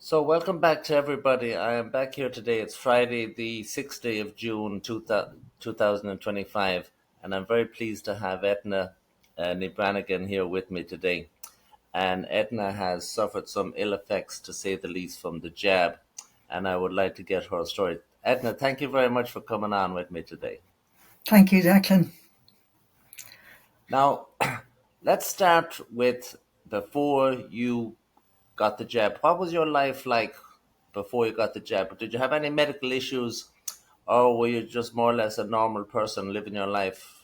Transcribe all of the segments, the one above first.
So, welcome back to everybody. I am back here today. It's Friday, the 6th day of June, 2025, and I'm very pleased to have Etna Nibranigan here with me today. And Etna has suffered some ill effects, to say the least, from the jab, and I would like to get her story. Etna, thank you very much for coming on with me today. Thank you, Declan. Now, let's start with before you got the jab. What was your life like before you got the jab? Did you have any medical issues, or were you just more or less a normal person living your life,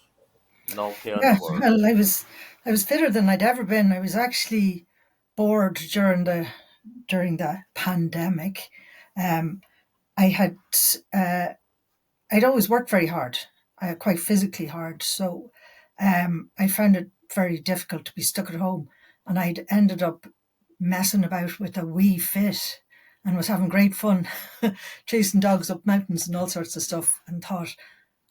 no care in the Yeah, world? well, I was fitter than I'd ever been. I was actually bored during the pandemic. Um, I had I'd always worked very hard, quite physically hard. So I found it very difficult to be stuck at home, and I'd ended up messing about with a wee fit and was having great fun chasing dogs up mountains and all sorts of stuff, and thought,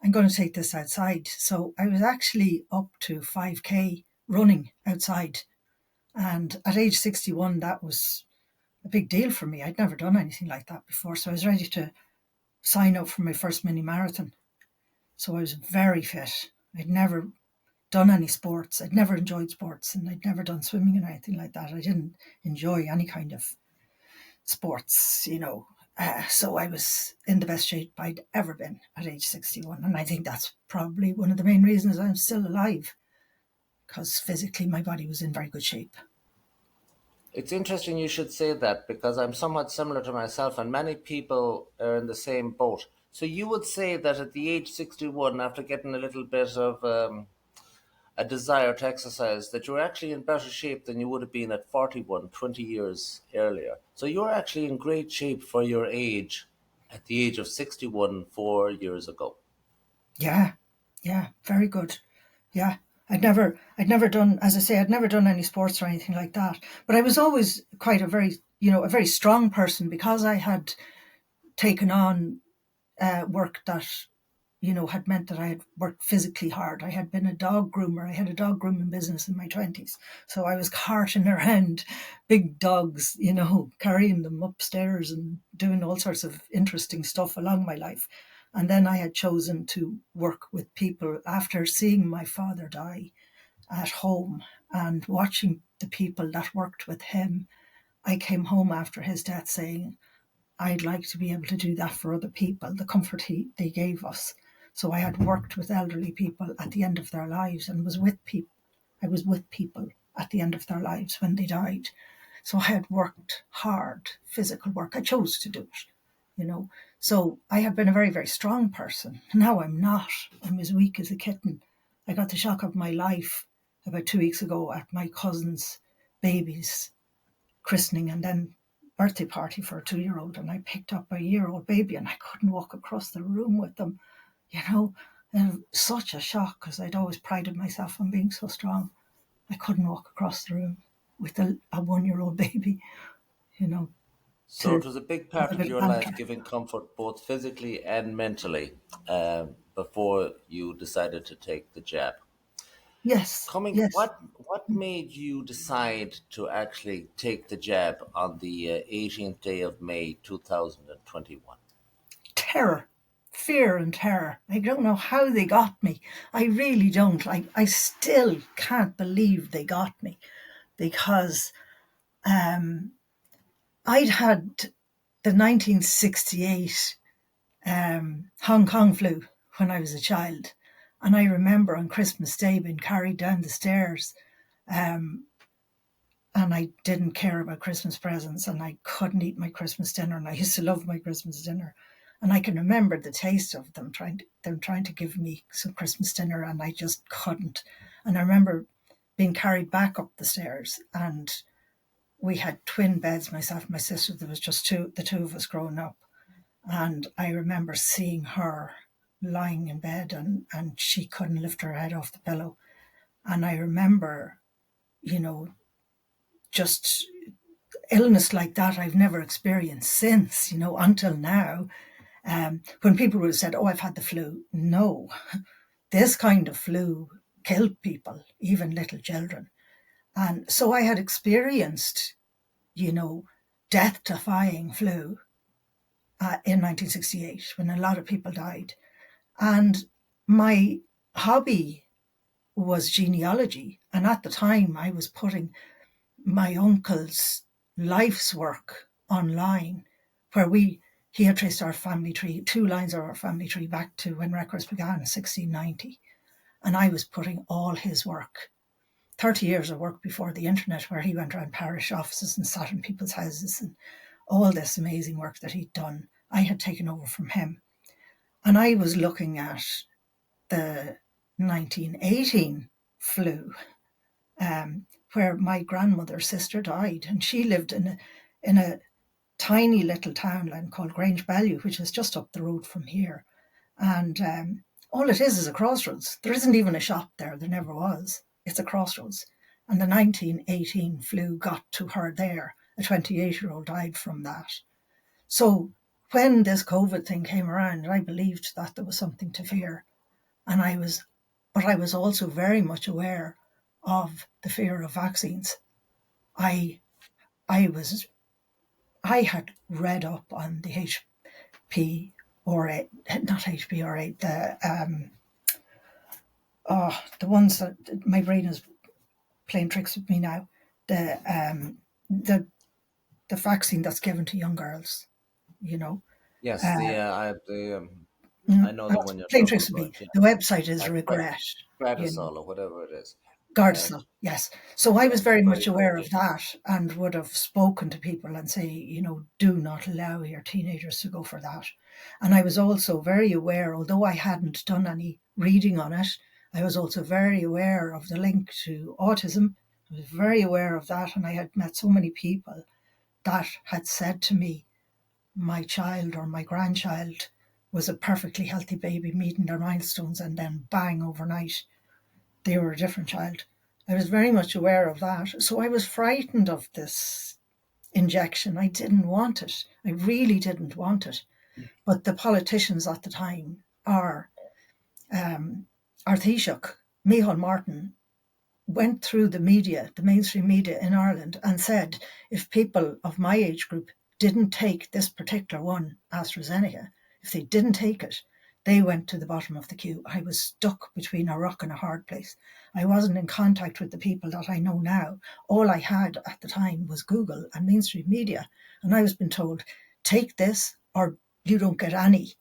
I'm going to take this outside. So I was actually up to 5K running outside. And at age 61, that was a big deal for me. I'd never done anything like that before. So I was ready to sign up for my first mini marathon. So I was very fit. I'd never done any sports. I'd never enjoyed sports, and I'd never done swimming or anything like that. I didn't enjoy any kind of sports. So I was in the best shape I'd ever been at age 61. And I think that's probably one of the main reasons I'm still alive, because physically my body was in very good shape. It's interesting you should say that because I'm somewhat similar to myself, and many people are in the same boat. So you would say that at the age 61, after getting a little bit of a desire to exercise, that you're actually in better shape than you would have been at 41, 20 years earlier. So you're actually in great shape for your age at the age of 61 4 years ago. Yeah, yeah, very good. Yeah. I'd never done, as I say, I'd never done any sports or anything like that. But I was always quite a very strong person, because I had taken on work that had meant that I had worked physically hard. I had been a dog groomer. I had a dog grooming business in my 20s. So I was carting around big dogs, carrying them upstairs and doing all sorts of interesting stuff along my life. And then I had chosen to work with people after seeing my father die at home and watching the people that worked with him. I came home after his death saying, I'd like to be able to do that for other people, the comfort they gave us. So I had worked with elderly people at the end of their lives and was with people. I was with people at the end of their lives when they died. So I had worked hard, physical work. I chose to do it. So I have been a very, very strong person. Now I'm not. I'm as weak as a kitten. I got the shock of my life about 2 weeks ago at my cousin's baby's christening and then birthday party for a 2-year-old, and I picked up a year-old baby and I couldn't walk across the room with them, you know. And such a shock, because I'd always prided myself on being so strong. I couldn't walk across the room with a 1-year-old baby, you know, So to it was a big have part a of bit of your life banter. giving comfort both physically and mentally before you decided to take the jab. Yes, Coming, yes. what made you decide to actually take the jab on the 18th day of May 2021? Terror, fear and terror. I don't know how they got me. I really don't. I still can't believe they got me, because I'd had the 1968 Hong Kong flu when I was a child. And I remember on Christmas Day being carried down the stairs, and I didn't care about Christmas presents, and I couldn't eat my Christmas dinner, and I used to love my Christmas dinner. And I can remember the taste of them trying to give me some Christmas dinner, and I just couldn't. And I remember being carried back up the stairs, and we had twin beds, myself and my sister. There was just the two of us growing up. And I remember seeing her lying in bed, and she couldn't lift her head off the pillow. And I remember, you know, just illness like that I've never experienced since, until now. When people would have said, "Oh, I've had the flu." No, this kind of flu killed people, even little children. And so I had experienced, you know, death-defying flu in 1968 when a lot of people died. And my hobby was genealogy. And at the time, I was putting my uncle's life's work online, where he had traced our family tree, two lines of our family tree back to when records began in 1690. And I was putting all his work, 30 years of work before the internet, where he went around parish offices and sat in people's houses and all this amazing work that he'd done. I had taken over from him. And I was looking at the 1918 flu, where my grandmother's sister died, and she lived in a tiny little townland called Grange Ballieu, which is just up the road from here. And all it is a crossroads. There isn't even a shop there. There never was. It's a crossroads. And the 1918 flu got to her there. A 28-year-old died from that. So when this COVID thing came around, I believed that there was something to fear. And but I was also very much aware of the fear of vaccines. I I was I had read up on the HP or not HP or the ones that my brain is playing tricks with me now. The the the vaccine that's given to young girls, you know. Yes, Uh, I know the one you're Playing talking tricks with about. me. Yeah, The website is like Regret, you know. Gratisol or whatever it is. Uh, Gardasil, yes. So I was yes, very very much aware of effective. that and would have spoken to people and say, do not allow your teenagers to go for that. And I was also very aware, although I hadn't done any reading on it, I was also very aware of the link to autism. I was very aware of that. And I had met so many people that had said to me, my child or my grandchild was a perfectly healthy baby meeting their milestones, and then bang, overnight they were a different child. I was very much aware of that. So I was frightened of this injection. I didn't want it. I really didn't want it. But the politicians at the time, our Taoiseach, Micheál Martin, went through the media, the mainstream media in Ireland, and said if people of my age group didn't take this particular one, AstraZeneca, if they didn't take it, they went to the bottom of the queue. I was stuck between a rock and a hard place. I wasn't in contact with the people that I know now. All I had at the time was Google and mainstream media. And I was being told, take this or you don't get any.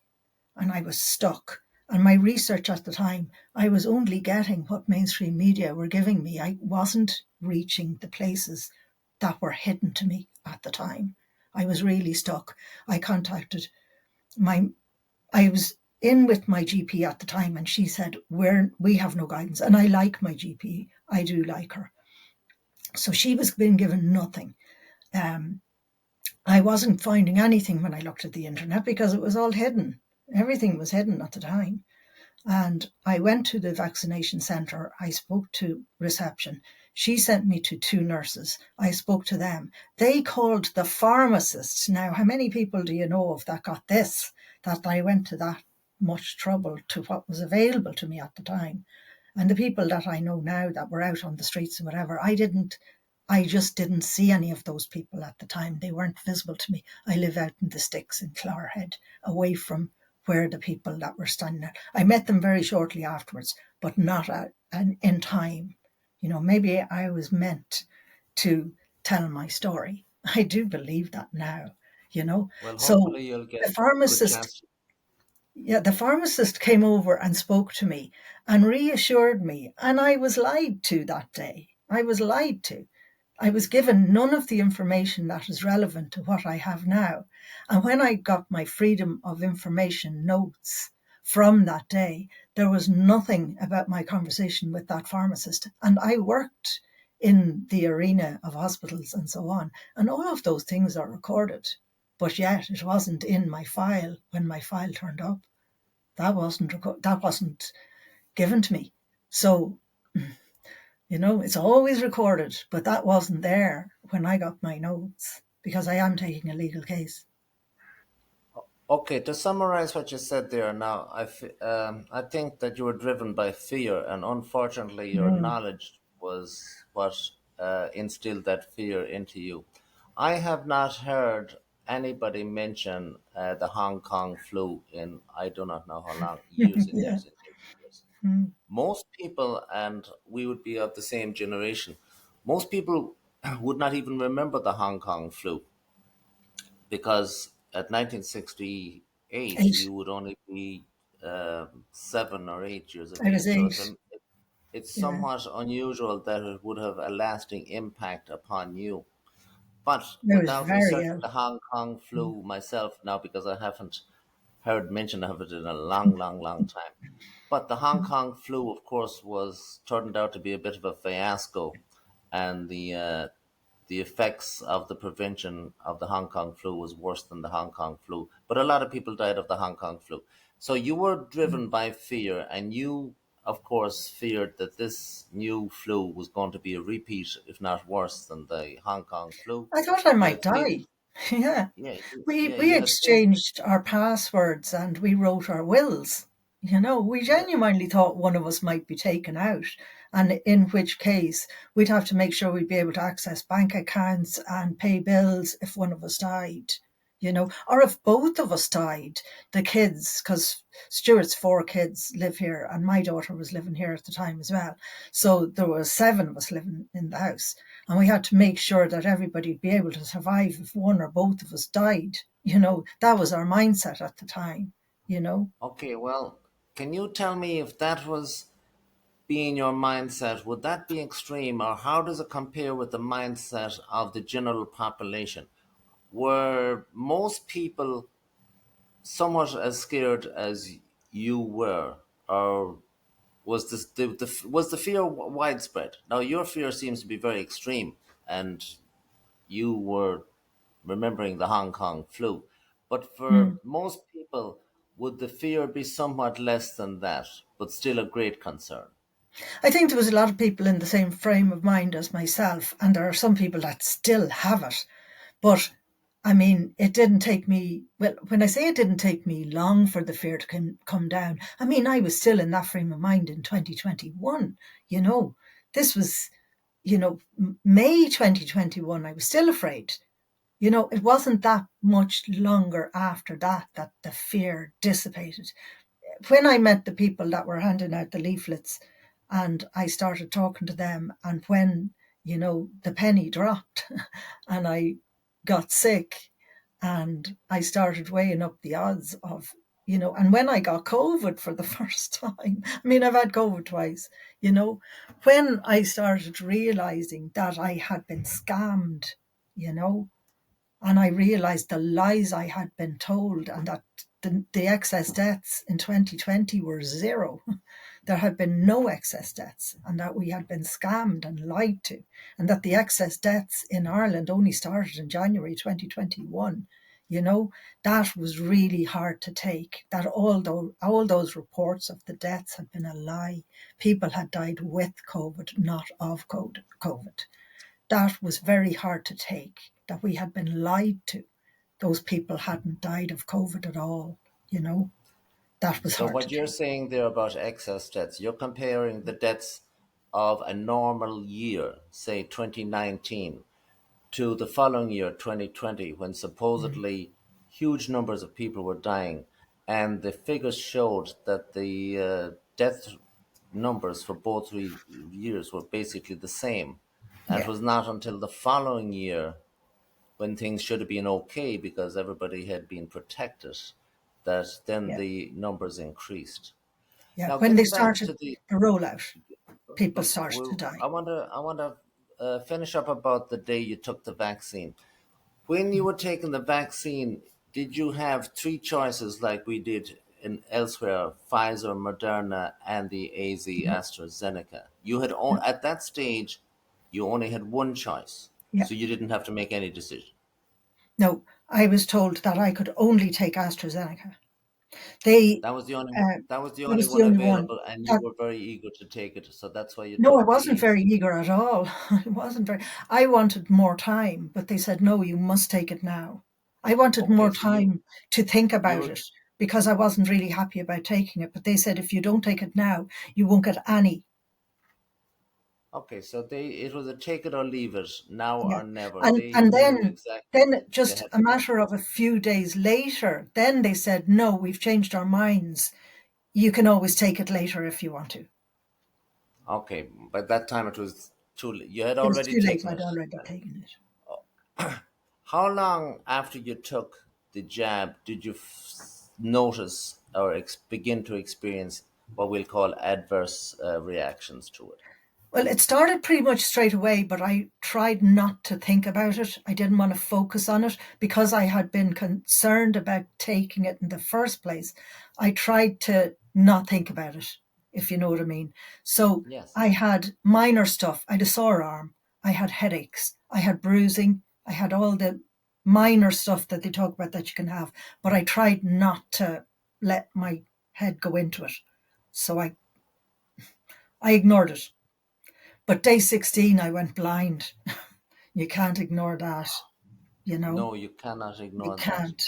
And I was stuck. And my research at the time, I was only getting what mainstream media were giving me. I wasn't reaching the places that were hidden to me at the time. I was really stuck. I contacted my, I was in with my GP at the time, and she said, we have no guidance. And I like my GP. I do like her. So she was being given nothing. Um, I wasn't finding anything when I looked at the internet because it was all hidden. Everything was hidden at the time. And I went to the vaccination centre. I spoke to reception. She sent me to two nurses. I spoke to them. They called the pharmacists. Now, how many people do you know of that got this? That I went to that much trouble to what was available to me at the time. And the people that I know now that were out on the streets and whatever, I just didn't see any of those people at the time. They weren't visible to me. I live out in the sticks in Clogherhead, away from where the people that were standing there. I met them very shortly afterwards, but not in time. Maybe I was meant to tell my story. I do believe that now, you know. well, So hopefully you'll get the good pharmacist chance. yeah, the pharmacist came over and spoke to me and reassured me, and I was lied to that day. I was lied to. I was given none of the information that is relevant to what I have now. And when I got my Freedom of Information notes from that day, there was nothing about my conversation with that pharmacist. And I worked in the arena of hospitals and so on, and all of those things are recorded. But yet it wasn't in my file when my file turned up. That wasn't given to me. So, it's always recorded, but that wasn't there when I got my notes because I am taking a legal case. Okay, to summarize what you said there now, I think that you were driven by fear, and unfortunately, your Mm, knowledge was what instilled that fear into you. I have not heard anybody mention the Hong Kong flu in I do not know how long, years and Yeah. years and years and years. Most people, and we would be of the same generation, most people would not even remember the Hong Kong flu because at 1968 Eight. you would only be 7 or 8 years of I was age. So eight. it's Yeah. somewhat unusual that it would have a lasting impact upon you. But I was without very researching ill. the Hong Kong flu myself now, because I haven't heard mention of it in a long, long, long time. But the Hong Kong flu, of course, was turned out to be a bit of a fiasco, and the effects of the prevention of the Hong Kong flu was worse than the Hong Kong flu. But a lot of people died of the Hong Kong flu. So you were driven by fear, and you, of course, feared that this new flu was going to be a repeat, if not worse, than the Hong Kong flu. I thought I You might had seen, die. Yeah. yeah, We yeah, we you had seen. exchanged our passwords and we wrote our wills. We Yeah. genuinely thought one of us might be taken out, and in which case we'd have to make sure we'd be able to access bank accounts and pay bills if one of us died. Or if both of us died, the kids, because Stuart's four kids live here, and my daughter was living here at the time as well. So there were seven of us living in the house, and we had to make sure that everybody'd be able to survive if one or both of us died. That was our mindset at the time. You know, Okay, well, can you tell me if that was being your mindset, would that be extreme, or how does it compare with the mindset of the general population? Were most people somewhat as scared as you were, or was was the fear widespread? Now, your fear seems to be very extreme, and you were remembering the Hong Kong flu. But for most people, would the fear be somewhat less than that, but still a great concern? I think there was a lot of people in the same frame of mind as myself, and there are some people that still have it. But I mean, it didn't take me, well, when I say it didn't take me long for the fear to come down, I mean, I was still in that frame of mind in 2021. You know, this was, May 2021, I was still afraid. It wasn't that much longer after that that the fear dissipated. When I met the people that were handing out the leaflets and I started talking to them, and when, the penny dropped and I got sick and I started weighing up the odds of, and when I got COVID for the first time, I mean, I've had COVID twice, when I started realizing that I had been scammed, you know, and I realized the lies I had been told, and that the excess deaths in 2020 were zero. There had been no excess deaths, and that we had been scammed and lied to, and that the excess deaths in Ireland only started in January 2021. That was really hard to take. That all those reports of the deaths had been a lie. People had died with COVID, not of COVID. That was very hard to take, that we had been lied to. Those people hadn't died of COVID at all, you know. That was So hard to what you're take. saying there about excess deaths, you're comparing the deaths of a normal year, say 2019, to the following year, 2020, when supposedly huge numbers of people were dying, and the figures showed that the death numbers for both years were basically the same. And it Yeah, was not until the following year, when things should have been okay because everybody had been protected, that then yeah, the numbers increased. yeah. Now, When they getting back started to the, the rollout, people look, started to die. I want to finish up about the day you took the vaccine. When you were taking the vaccine, did you have three choices like we did in elsewhere, Pfizer, Moderna, and the AZ AstraZeneca? You had Yeah, at that stage, you only had one choice, yeah. so you didn't have to make any decision. No, I was told that I could only take AstraZeneca. They, That was the only one. uh, That was the that only was the one only one. available, and you That were very eager to take it. So that's why you No, I took wasn't the very AZ. eager at all. I wasn't very. I wanted more time, but they said no, you must take it now. I wanted Okay, more so you time to think you about were it because I wasn't really happy about taking it. But they said if you don't take it now, you won't get any. Okay, so it was a take it or leave it, now Yeah. or never. And They and knew then exactly then they just had a to go. matter of a few days later, then they said, no, we've changed our minds. You can always take it later if you want to. Okay, by that time it was too late. You had It was already too late. taken I'd it. already taken it. How long after you took the jab did you notice or begin to experience what we'll call adverse reactions to it? Well, it started pretty much straight away, but I tried not to think about it. I didn't want to focus on it because I had been concerned about taking it in the first place. I tried to not think about it, if you know what I mean. So Yes. I had minor stuff. I had a sore arm. I had headaches. I had bruising. I had all the minor stuff that they talk about that you can have, but I tried not to let my head go into it. So I ignored it. But day 16, I went blind. You can't ignore that, you know, No, you cannot you ignore that. can't.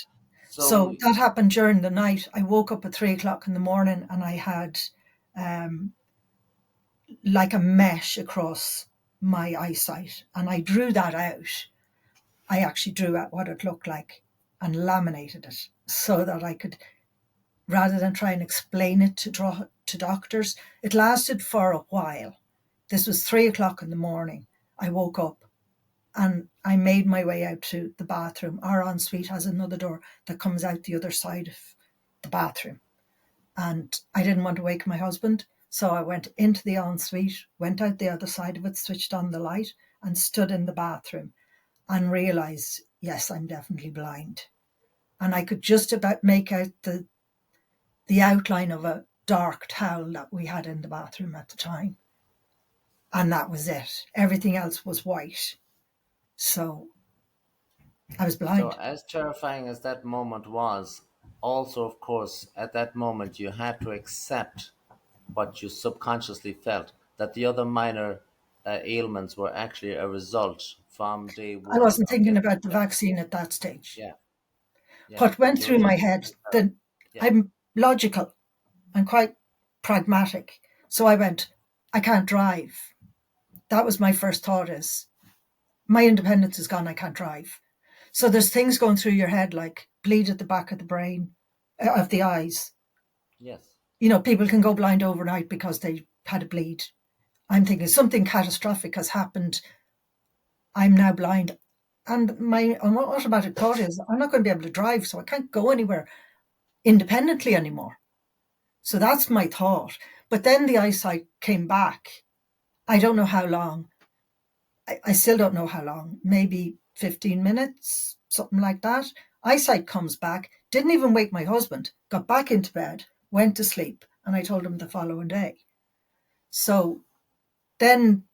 So So that happened during the night. I woke up at 3 o'clock in the morning and I had like a mesh across my eyesight. And I drew that out. I actually drew out what it looked like and laminated it so that I could, rather than try and explain it to doctors, it lasted for a while. This was 3 o'clock in the morning. I woke up and I made my way out to the bathroom. Our ensuite has another door that comes out the other side of the bathroom. And I didn't want to wake my husband. So I went into the ensuite, went out the other side of it, switched on the light, and stood in the bathroom and realized, yes, I'm definitely blind. And I could just about make out the outline of a dark towel that we had in the bathroom at the time. And that was it. Everything else was white. So I was so blind. as terrifying as that moment was, also of course at that moment you had to accept what you subconsciously felt, that the other minor ailments were actually a result from day I one wasn't of thinking getting the about the jab. vaccine at that stage. Yeah, yeah. What went You were through my just head, thinking about, that yeah. I'm logical and quite pragmatic. So I went, I can't drive. That was my first thought is, my independence is gone, I can't drive. So there's things going through your head like bleed at the back of the brain, of the eyes. Yes. You know, people can go blind overnight because they had a bleed. I'm thinking something catastrophic has happened. I'm now blind. And my automatic thought is, I'm not going to be able to drive, so I can't go anywhere independently anymore. So that's my thought. But then the eyesight came back. I don't know how long. I still don't know how long. Maybe 15 minutes, something like that. Eyesight comes back. Didn't even wake my husband. Got back into bed, went to sleep, and I told him the following day. So then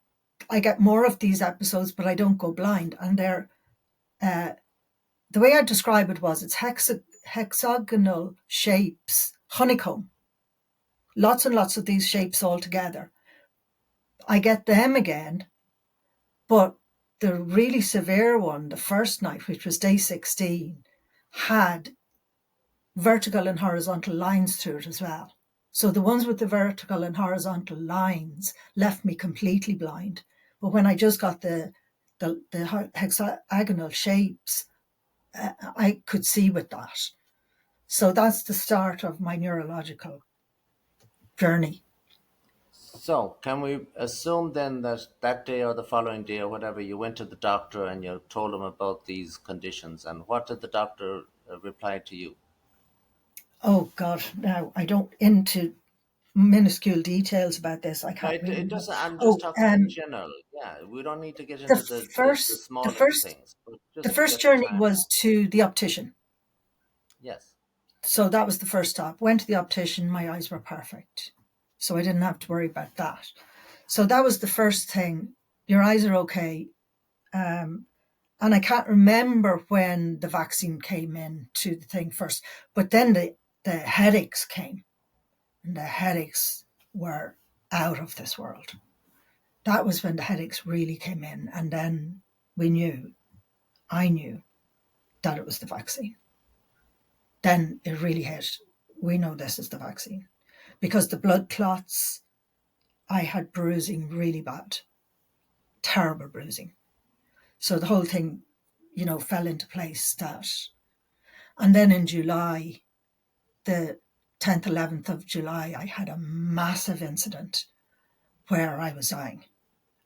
I get more of these episodes, but I don't go blind. And they're, the way I describe it was, it's hexagonal shapes, honeycomb, lots and lots of these shapes all together. I get them again, but the really severe one, the first night, which was day 16, had vertical and horizontal lines through it as well. So the ones with the vertical and horizontal lines left me completely blind. But when I just got the hexagonal shapes, I could see with that. So that's the start of my neurological journey. So can we assume then that that day or the following day or whatever, you went to the doctor and you told him about these conditions, and what did the doctor reply to you? Oh God, now I don't into minuscule details about this. I No, can't it remember. doesn't. I'm just Oh, talking in general. Yeah, we don't need to get the into the first, the smallest first, things, but the just to first get the journey timeline. was to the optician. Yes. So that was the first stop. Went to the optician. My eyes were perfect, so I didn't have to worry about that. So that was the first thing. Your eyes are okay. And I can't remember when the vaccine came in to the thing first, but then the headaches came, and the headaches were out of this world. That was when the headaches really came in. And then we knew, I knew that it was the vaccine. Then it really hit. We know this is the vaccine because the blood clots, I had bruising really bad. terrible bruising. So the whole thing, fell into place. And then in July, the 10th, 11th of July, I had a massive incident where I was dying.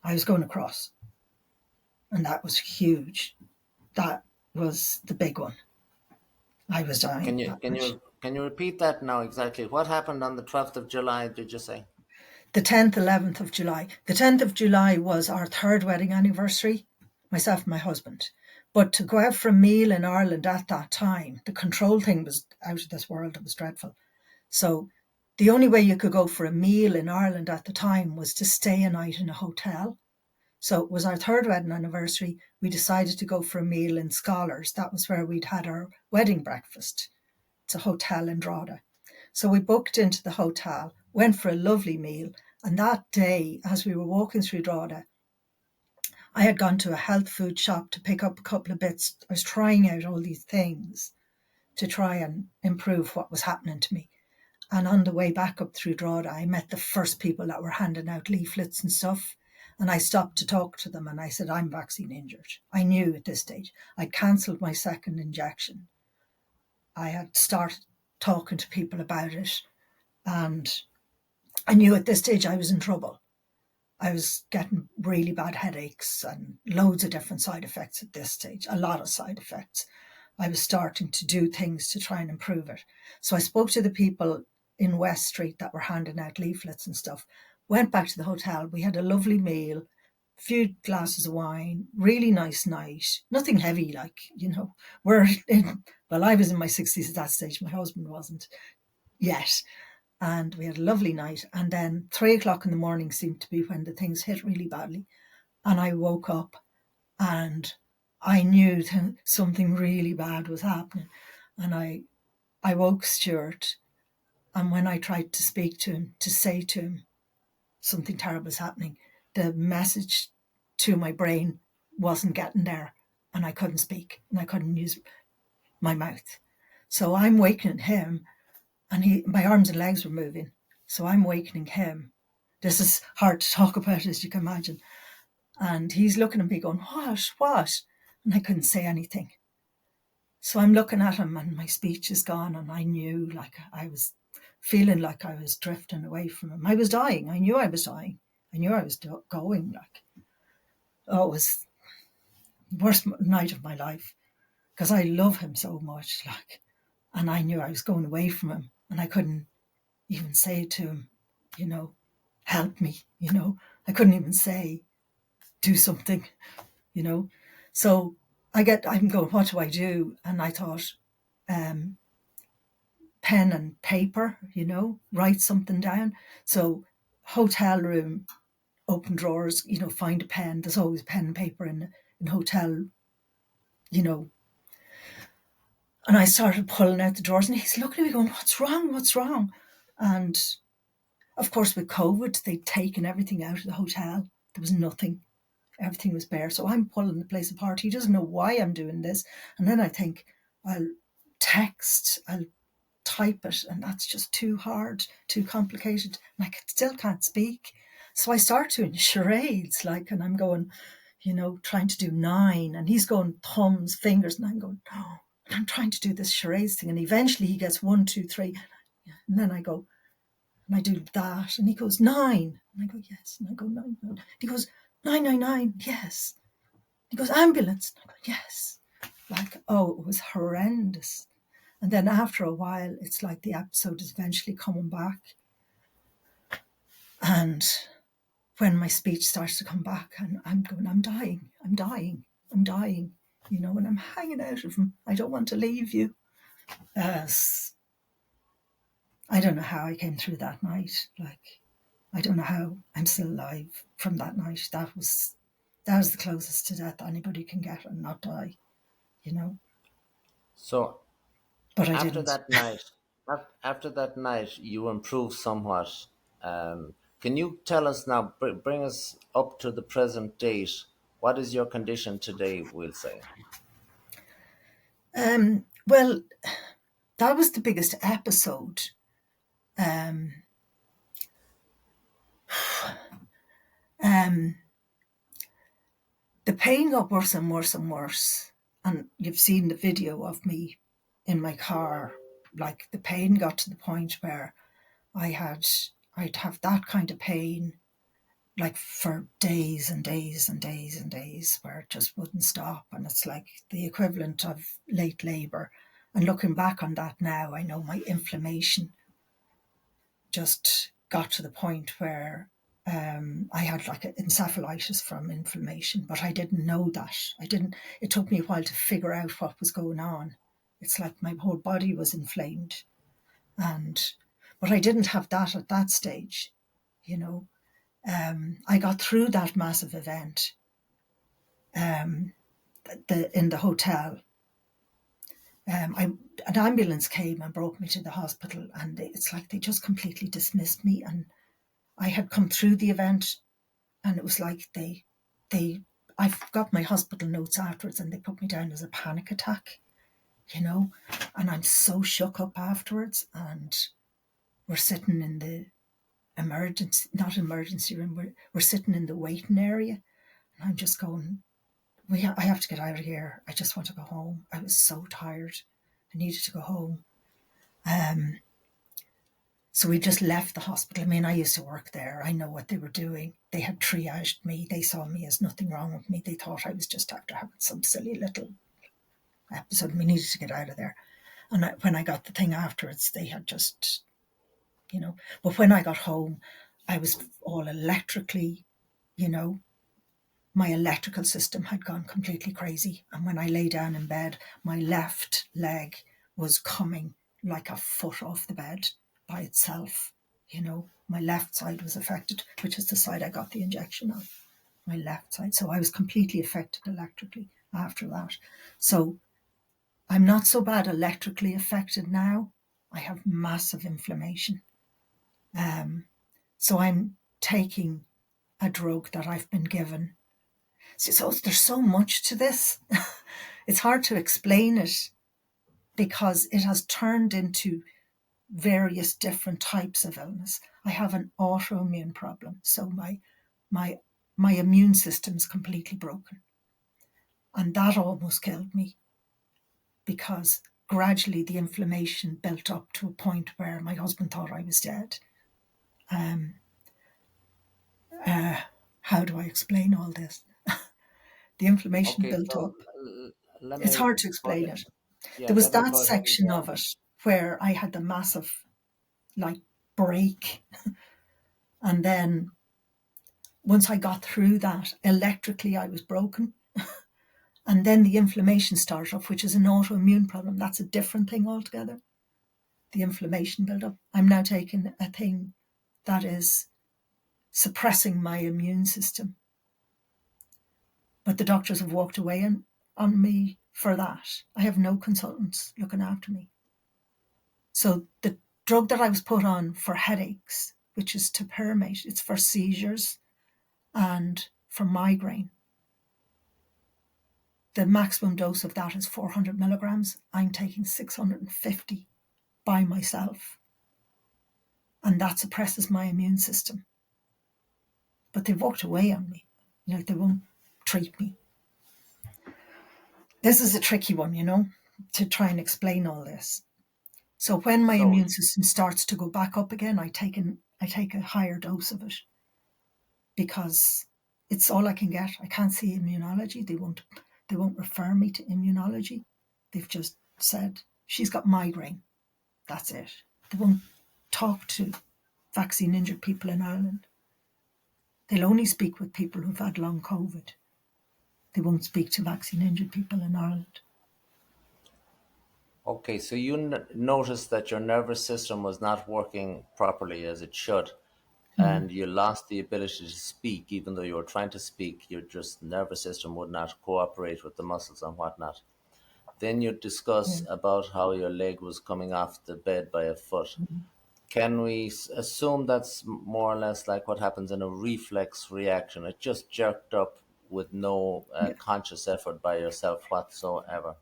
I was going across, and that was huge. That was the big one. I was Can dying you that can night. you can you repeat that now exactly? What happened on the 12th of July, did you say? The 10th, 11th of July. The 10th of July was our third wedding anniversary, myself and my husband. But to go out for a meal in Ireland at that time, the control thing was out of this world. It was dreadful. So the only way you could go for a meal in Ireland at the time was to stay a night in a hotel. So it was our third wedding anniversary. We decided to go for a meal in Scholars. That was where we'd had our wedding breakfast. It's a hotel in Drogheda. So we booked into the hotel, went for a lovely meal. And that day, as we were walking through Drogheda, I had gone to a health food shop to pick up a couple of bits. I was trying out all these things to try and improve what was happening to me. And on the way back up through Drogheda, I met the first people that were handing out leaflets and stuff. And I stopped to talk to them and I said, I'm vaccine injured. I knew at this stage. I'd cancelled my second injection. I had started talking to people about it. And I knew at this stage I was in trouble. I was getting really bad headaches and loads of different side effects at this stage, a lot of side effects. I was starting to do things to try and improve it. So I spoke to the people in West Street that were handing out leaflets and stuff, went back to the hotel. We had a lovely meal, a few glasses of wine, really nice night, nothing heavy, we're well, I was in my 60s at that stage. My husband wasn't yet. And we had a lovely night. And then 3 o'clock in the morning seemed to be when the things hit really badly. And I woke up and I knew that something really bad was happening. And I woke Stuart. And when I tried to speak to him, to say to him something terrible is happening, the message to my brain wasn't getting there. And I couldn't speak and I couldn't use my mouth. So I'm wakening him and my arms and legs were moving. So I'm wakening him. This is hard to talk about, as you can imagine. And he's looking at me going, what? And I couldn't say anything. So I'm looking at him and my speech is gone. And I knew I was feeling like I was drifting away from him. I was dying. I knew I was dying. I knew I was going. It was the worst night of my life because I love him so much. And I knew I was going away from him and I couldn't even say to him, help me, I couldn't even say, do something, you know. So I'm going, what do I do? And I thought, pen and paper, write something down. So hotel room, open drawers, find a pen. There's always pen and paper in hotel, you know. And I started pulling out the drawers and he's looking at me going, what's wrong? What's wrong? And of course, with COVID, they'd taken everything out of the hotel. There was nothing. Everything was bare. So I'm pulling the place apart. He doesn't know why I'm doing this. And then I think, I'll I'll type it, and that's just too hard, too complicated. And I still can't speak. So I start doing charades, and I'm going, trying to do 9. And he's going thumbs, fingers, and I'm going, no. And I'm trying to do this charades thing. And eventually he gets 1, 2, 3. And then I go, and I do that, and he goes 9, and I go yes, and I go 9. He goes 999, yes. He goes ambulance, and I go yes. It was horrendous. And then after a while, it's like the episode is eventually coming back, and when my speech starts to come back, and I'm going, I'm dying, and I'm hanging out of him. I don't want to leave you. I don't know how I came through that night. I don't know how I'm still alive from that night. That was the closest to death anybody can get and not die, you know. So But I after didn't. that night, after that night, you improved somewhat. Can you tell us now, bring us up to the present date? What is your condition today, we'll say? Well, that was the biggest episode. Um, um, the pain got worse and worse and worse. And you've seen the video of me in my car. Like, the pain got to the point where I'd have that kind of pain like for days and days and days and days, where it just wouldn't stop. And it's like the equivalent of late labour. And looking back on that now, I know my inflammation just got to the point where I had like an encephalitis from inflammation, but I didn't know that. It took me a while to figure out what was going on. It's like my whole body was inflamed. But I didn't have that at that stage, you know. I got through that massive event in the hotel. An ambulance came and brought me to the hospital, and it's like they just completely dismissed me. And I had come through the event, and it was like I got my hospital notes afterwards, and they put me down as a panic attack, you know. And I'm so shook up afterwards, and we're sitting in the not emergency room, we're sitting in the waiting area, and I'm just going, I have to get out of here. I just want to go home. I was so tired. I needed to go home. So we just left the hospital. I mean, I used to work there. I know what they were doing. They had triaged me. They saw me as nothing wrong with me. They thought I was just after having some silly little episode. We needed to get out of there. And when I got the thing afterwards, they had just, you know. But when I got home, I was all electrically, you know, my electrical system had gone completely crazy. And when I lay down in bed, my left leg was coming like a foot off the bed by itself. You know, my left side was affected, which is the side I got the injection on, my left side. So I was completely affected electrically after that. So I'm not so bad electrically affected now. I have massive inflammation. So I'm taking a drug that I've been given. So there's so much to this. It's hard to explain it because it has turned into various different types of illness. I have an autoimmune problem, so my immune system's completely broken. And that almost killed me because gradually the inflammation built up to a point where my husband thought I was dead. How do I explain all this? The inflammation Okay, built so up. let It's me hard to go explain ahead. it. Yeah, There was let me that go ahead section again. of it where I had the massive, like, break. And then once I got through that, electrically I was broken. And then the inflammation started off, which is an autoimmune problem. That's a different thing altogether. The inflammation build up. I'm now taking a thing that is suppressing my immune system. But the doctors have walked away on me for that. I have no consultants looking after me. So the drug that I was put on for headaches, which is topiramate, it's for seizures and for migraine. The maximum dose of that is 400 milligrams. I'm taking 650 by myself. And that suppresses my immune system. But they've walked away on me. You know, they won't treat me. This is a tricky one, you know, to try and explain all this. So when my So, immune system starts to go back up again, I take a higher dose of it because it's all I can get. I can't see immunology. They won't refer me to immunology. They've just said she's got migraine. That's it. They won't talk to vaccine injured people in Ireland. They'll only speak with people who've had long COVID. They won't speak to vaccine injured people in Ireland. okay, so you noticed that your nervous system was not working properly as it should, and you lost the ability to speak, even though you were trying to speak. Your just nervous system would not cooperate with the muscles and whatnot. Then you Yeah. discuss about how your leg was coming off the bed by a foot. Can we assume that's more or less like what happens in a reflex reaction? It just jerked up with no Yeah. conscious effort by yourself whatsoever.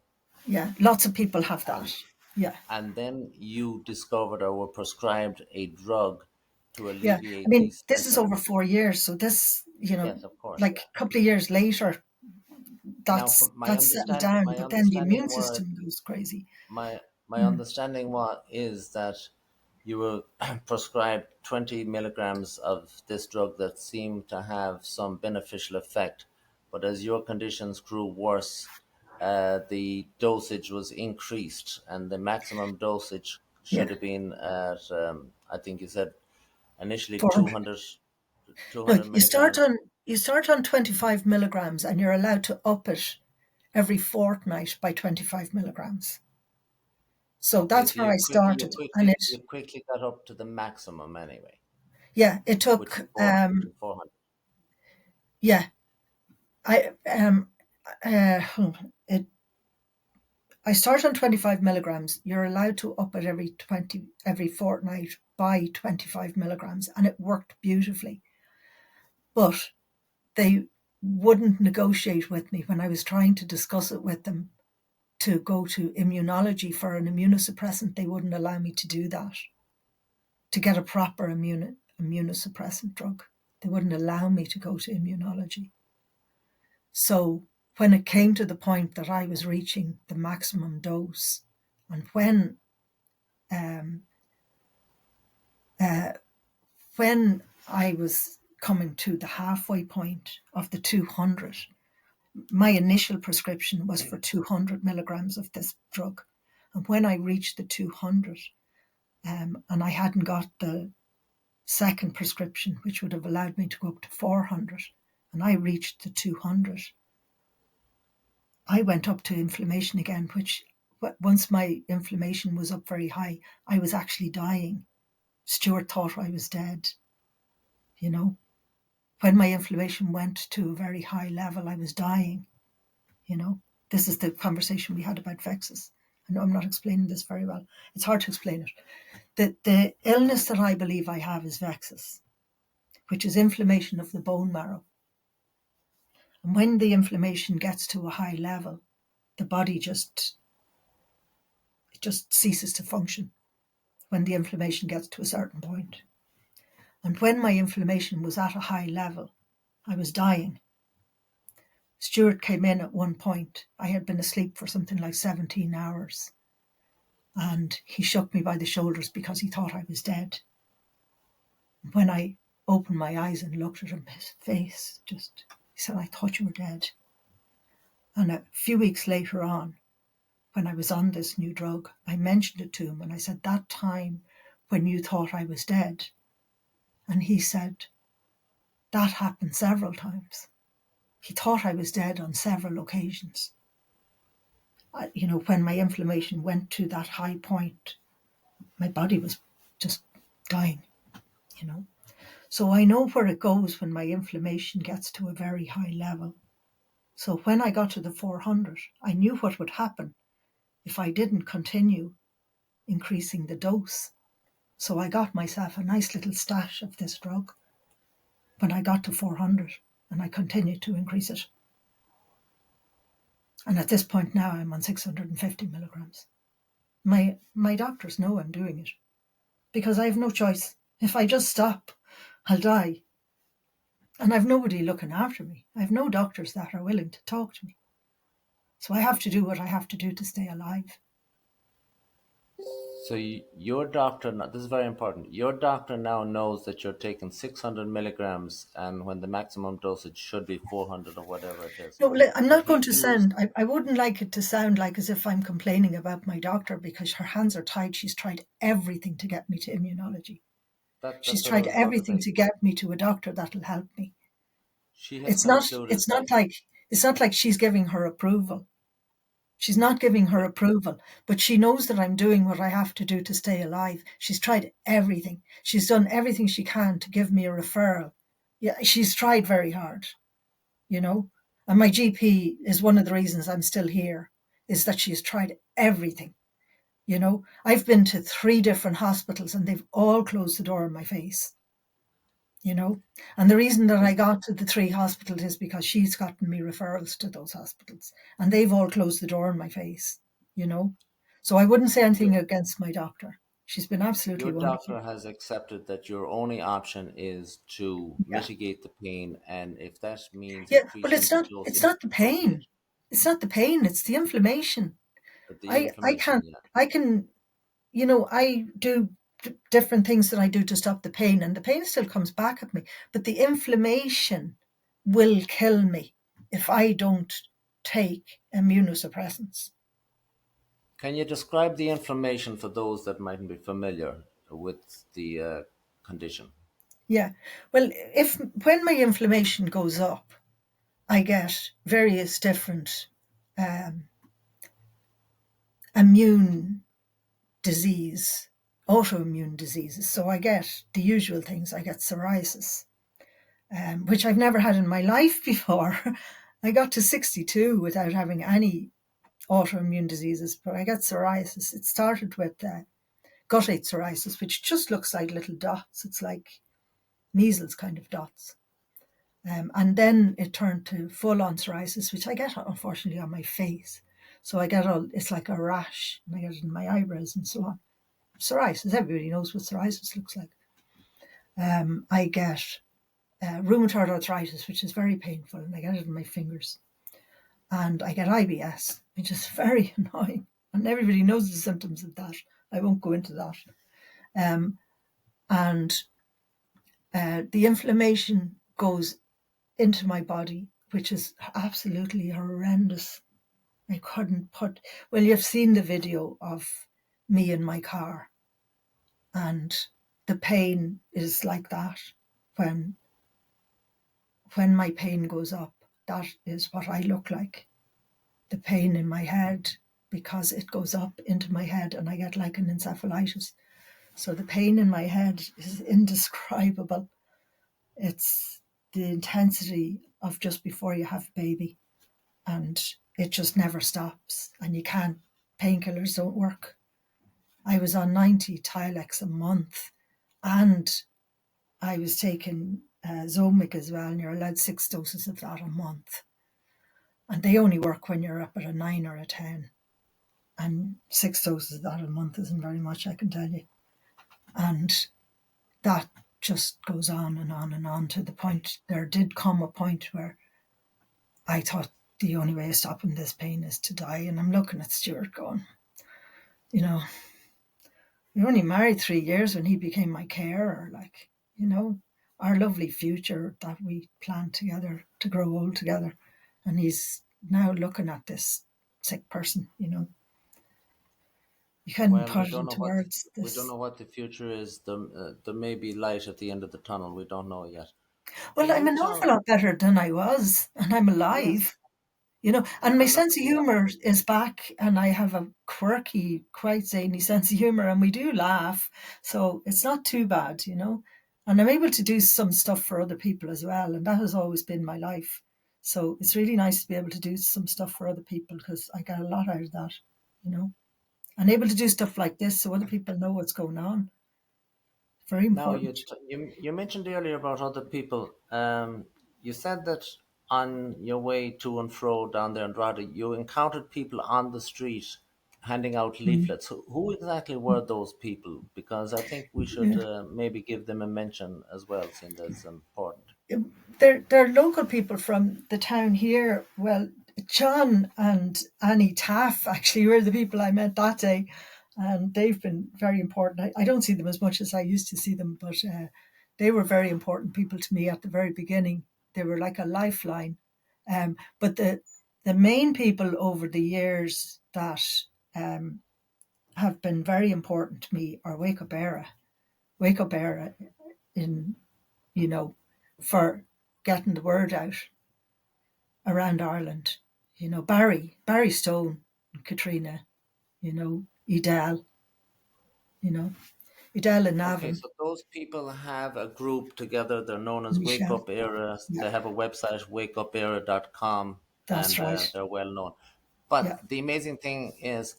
Yeah. Lots of people have And that. Yeah. and then you discovered or were prescribed a drug to Yeah. I alleviate mean, these this is over symptoms. 4 years. So this, Yes, of course. like a couple of years later, Now, that's from my that's settled understand down, my but then the understanding immune was system goes crazy. my understanding is that you were prescribed 20 milligrams of this drug that seemed to have some beneficial effect, but as your conditions grew worse, the dosage was increased, and the maximum dosage should Yeah, have been at, I think you said initially 400. 200, No, 200 milligrams. you start on 25 milligrams, and you're allowed to up it every fortnight by 25 milligrams. So Okay, that's so where I started, and you quickly got up to the maximum anyway, it which is took 400. yeah, I it I start on 25 milligrams. You're allowed to up it every fortnight by 25 milligrams, and it worked beautifully. But they wouldn't negotiate with me when I was trying to discuss it with them to go to immunology for an immunosuppressant. They wouldn't allow me to do that, to get a proper immunosuppressant drug. They wouldn't allow me to go to immunology. So when it came to the point that I was reaching the maximum dose, and um, uh, when I was coming to the halfway point of the 200, my initial prescription was for 200 milligrams of this drug. And when I reached the 200, and I hadn't got the second prescription, which would have allowed me to go up to 400, and I reached the 200, I went up to inflammation again, which once my inflammation was up very high, I was actually dying. Stuart thought I was dead, you know. When my inflammation went to a very high level, I was dying, you know. This is the conversation we had about vexus. I know I'm not explaining this very well. It's hard to explain it. The illness that I believe I have is vexus, which is inflammation of the bone marrow. And when the inflammation gets to a high level, the body just ceases to function when the inflammation gets to a certain point. And when my inflammation was at a high level, I was dying. Stuart came in at one point. I had been asleep for something like 17 hours. And he shook me by the shoulders because he thought I was dead. When I opened my eyes and looked at him, his face he said, I thought you were dead. And a few weeks later on, when I was on this new drug, I mentioned it to him and I said, that time when you thought I was dead. And he said, that happened several times. He thought I was dead on several occasions. When my inflammation went to that high point, my body was just dying, you know. So I know where it goes when my inflammation gets to a very high level. So when I got to the 400, I knew what would happen if I didn't continue increasing the dose. So I got myself a nice little stash of this drug when I got to 400, and I continued to increase it. And at this point now, I'm on 650 milligrams. My doctors know I'm doing it because I have no choice. If I just stop, I'll die. And I've nobody looking after me. I have no doctors that are willing to talk to me. So I have to do what I have to do to stay alive. So your doctor, this is very important. Your doctor now knows that you're taking 600 milligrams, and when the maximum dosage should be 400 or whatever it is. No, I'm So not he going to feels sound, I wouldn't like it to sound like as if I'm complaining about my doctor because her hands are tied. She's tried everything to get me to immunology. She's that's what I tried was about to everything say. to get me to a doctor that'll help me. She has It's not, concluded it's that not like, it's not like she's giving her approval. She's not giving her approval, but she knows that I'm doing what I have to do to stay alive. She's tried everything. She's done everything she can to give me a referral. Yeah, she's tried very hard, you know. And my GP is one of the reasons I'm still here, is that she's tried everything. I've been to 3 different hospitals and they've all closed the door in my face, you know. And the reason that I this, got to the 3 hospitals is because she's gotten me referrals to those hospitals and they've all closed the door in my face, you know. So I wouldn't say your, anything against my doctor. She's been absolutely your wonderful. doctor has accepted that your only option is to Yeah. mitigate the pain, and if that means Yeah, but increasing it's the not it's dosage, not the so be it. pain. It's not the pain, it's the inflammation. The I inflammation, can't, yeah. I can, I do different things that I do to stop the pain, and the pain still comes back at me. But the inflammation will kill me if I don't take immunosuppressants. Can you describe the inflammation for those that mightn't be familiar with the condition? Yeah. Well, if when my inflammation goes up, I get various different um, immune disease, autoimmune diseases. So I get the usual things. I get psoriasis, which I've never had in my life before. I got to 62 without having any autoimmune diseases, but I get psoriasis. It started with guttate psoriasis, which just looks like little dots. It's like measles kind of dots. And then it turned to full on psoriasis, which I get unfortunately on my face. So I get it's like a rash, and I get it in my eyebrows and so on. Psoriasis, everybody knows what psoriasis looks like. I get rheumatoid arthritis, which is very painful, and I get it in my fingers. And I get IBS, which is very annoying. And everybody knows the symptoms of that. I won't go into that. Um, and the inflammation goes into my body, which is absolutely horrendous. I couldn't put, well, you've seen the video of me in my car, and the pain is like that. When when my pain goes up, that is what I look like. The pain in my head, because it goes up into my head and I get like an encephalitis. So the pain in my head is indescribable. It's the intensity of just before you have a baby, and it just never stops. And you can't, painkillers don't work. I was on 90 Tylex a month, and I was taking Zomic as well, and you're allowed 6 doses of that a month. And they only work when you're up at a 9 or a 10. And 6 doses of that a month isn't very much, I can tell you. And that just goes on and on and on, to the point there did come a point where I thought the only way of stopping this pain is to die. And I'm looking at Stuart going, you know, we were only married 3 years when he became my carer. Like, our lovely future that we planned together to grow old together. And he's now looking at this sick person. You couldn't Well, put it into words. we don't This, know what the future is. There may be light at the end of the tunnel. We don't know yet. well, Can I'm you an awful tell? lot better than I was, and I'm Yes, alive. And my and sense that's of yeah. humor is back, and I have a quirky, quite zany sense of humor, and we do laugh. So it's not too bad. And I'm able to do some stuff for other people as well, and that has always been my life. So it's really nice to be able to do some stuff for other people, because I get a lot out of that. And able to do stuff like this so other people know what's going on. Very Now important. you mentioned earlier about other people. You said that on your way to and fro down there in Drogheda, you encountered people on the street handing out Mm. leaflets. Who exactly were those people? Because I think we should Yeah. maybe give them a mention as well, seeing that's important. They're local people from the town here. Well, John and Annie Taff actually were the people I met that day, and they've been very important. I don't see them as much as I used to see them, but they were very important people to me at the very beginning. They were like a lifeline. But the main people over the years that um, have been very important to me are Wake Up Era in you know, for getting the word out around Ireland. Barry Stone, Katrina, Edel, you know, Edel and Okay, Navan, so those people have a group together. They're known as Wake Michelle. Up Era. Yeah, They have a website, wakeupera.com, that's and right. they're well known. Yeah. But the amazing thing is,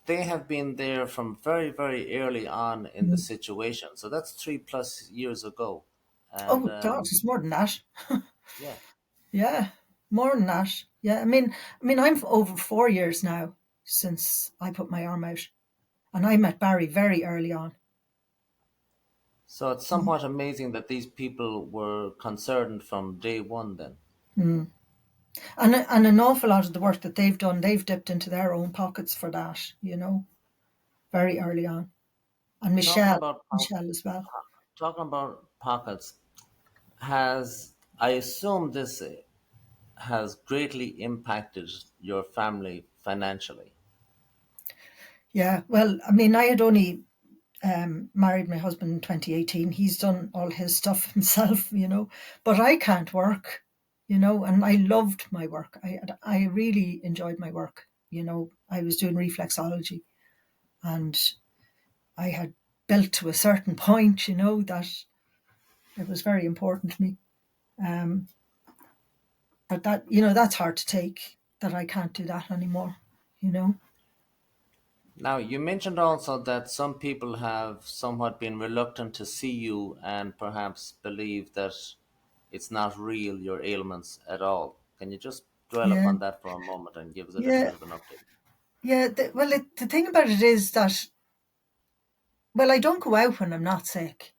they have been there from very, very early on in the Mm. situation. So that's 3+ years ago. And Oh, God, it's more than that. yeah, Yeah, more than that. Yeah, I'm over 4 years now since I put my arm out, and I met Barry very early on. so it's somewhat amazing that these people were concerned from day one then. Mm. And an awful lot of the work that they've done, they've dipped into their own pockets for that, very early on. And Talking Michelle, about Michelle as well. talking about pockets, has I assume this has greatly impacted your family financially. Yeah, well, I mean, I had only married my husband in 2018. He's done all his stuff himself, but I can't work, and I loved my work. I really enjoyed my work. I was doing reflexology, and I had built to a certain point, that it was very important to me. Um, but that's hard to take, that I can't do that anymore, you know. Now, you mentioned also that some people have somewhat been reluctant to see you and perhaps believe that it's not real, your ailments at all. Can you just dwell Yeah, upon that for a moment and give us a little yeah, bit of an update? yeah. The thing about it is that, well, I don't go out when I'm not sick.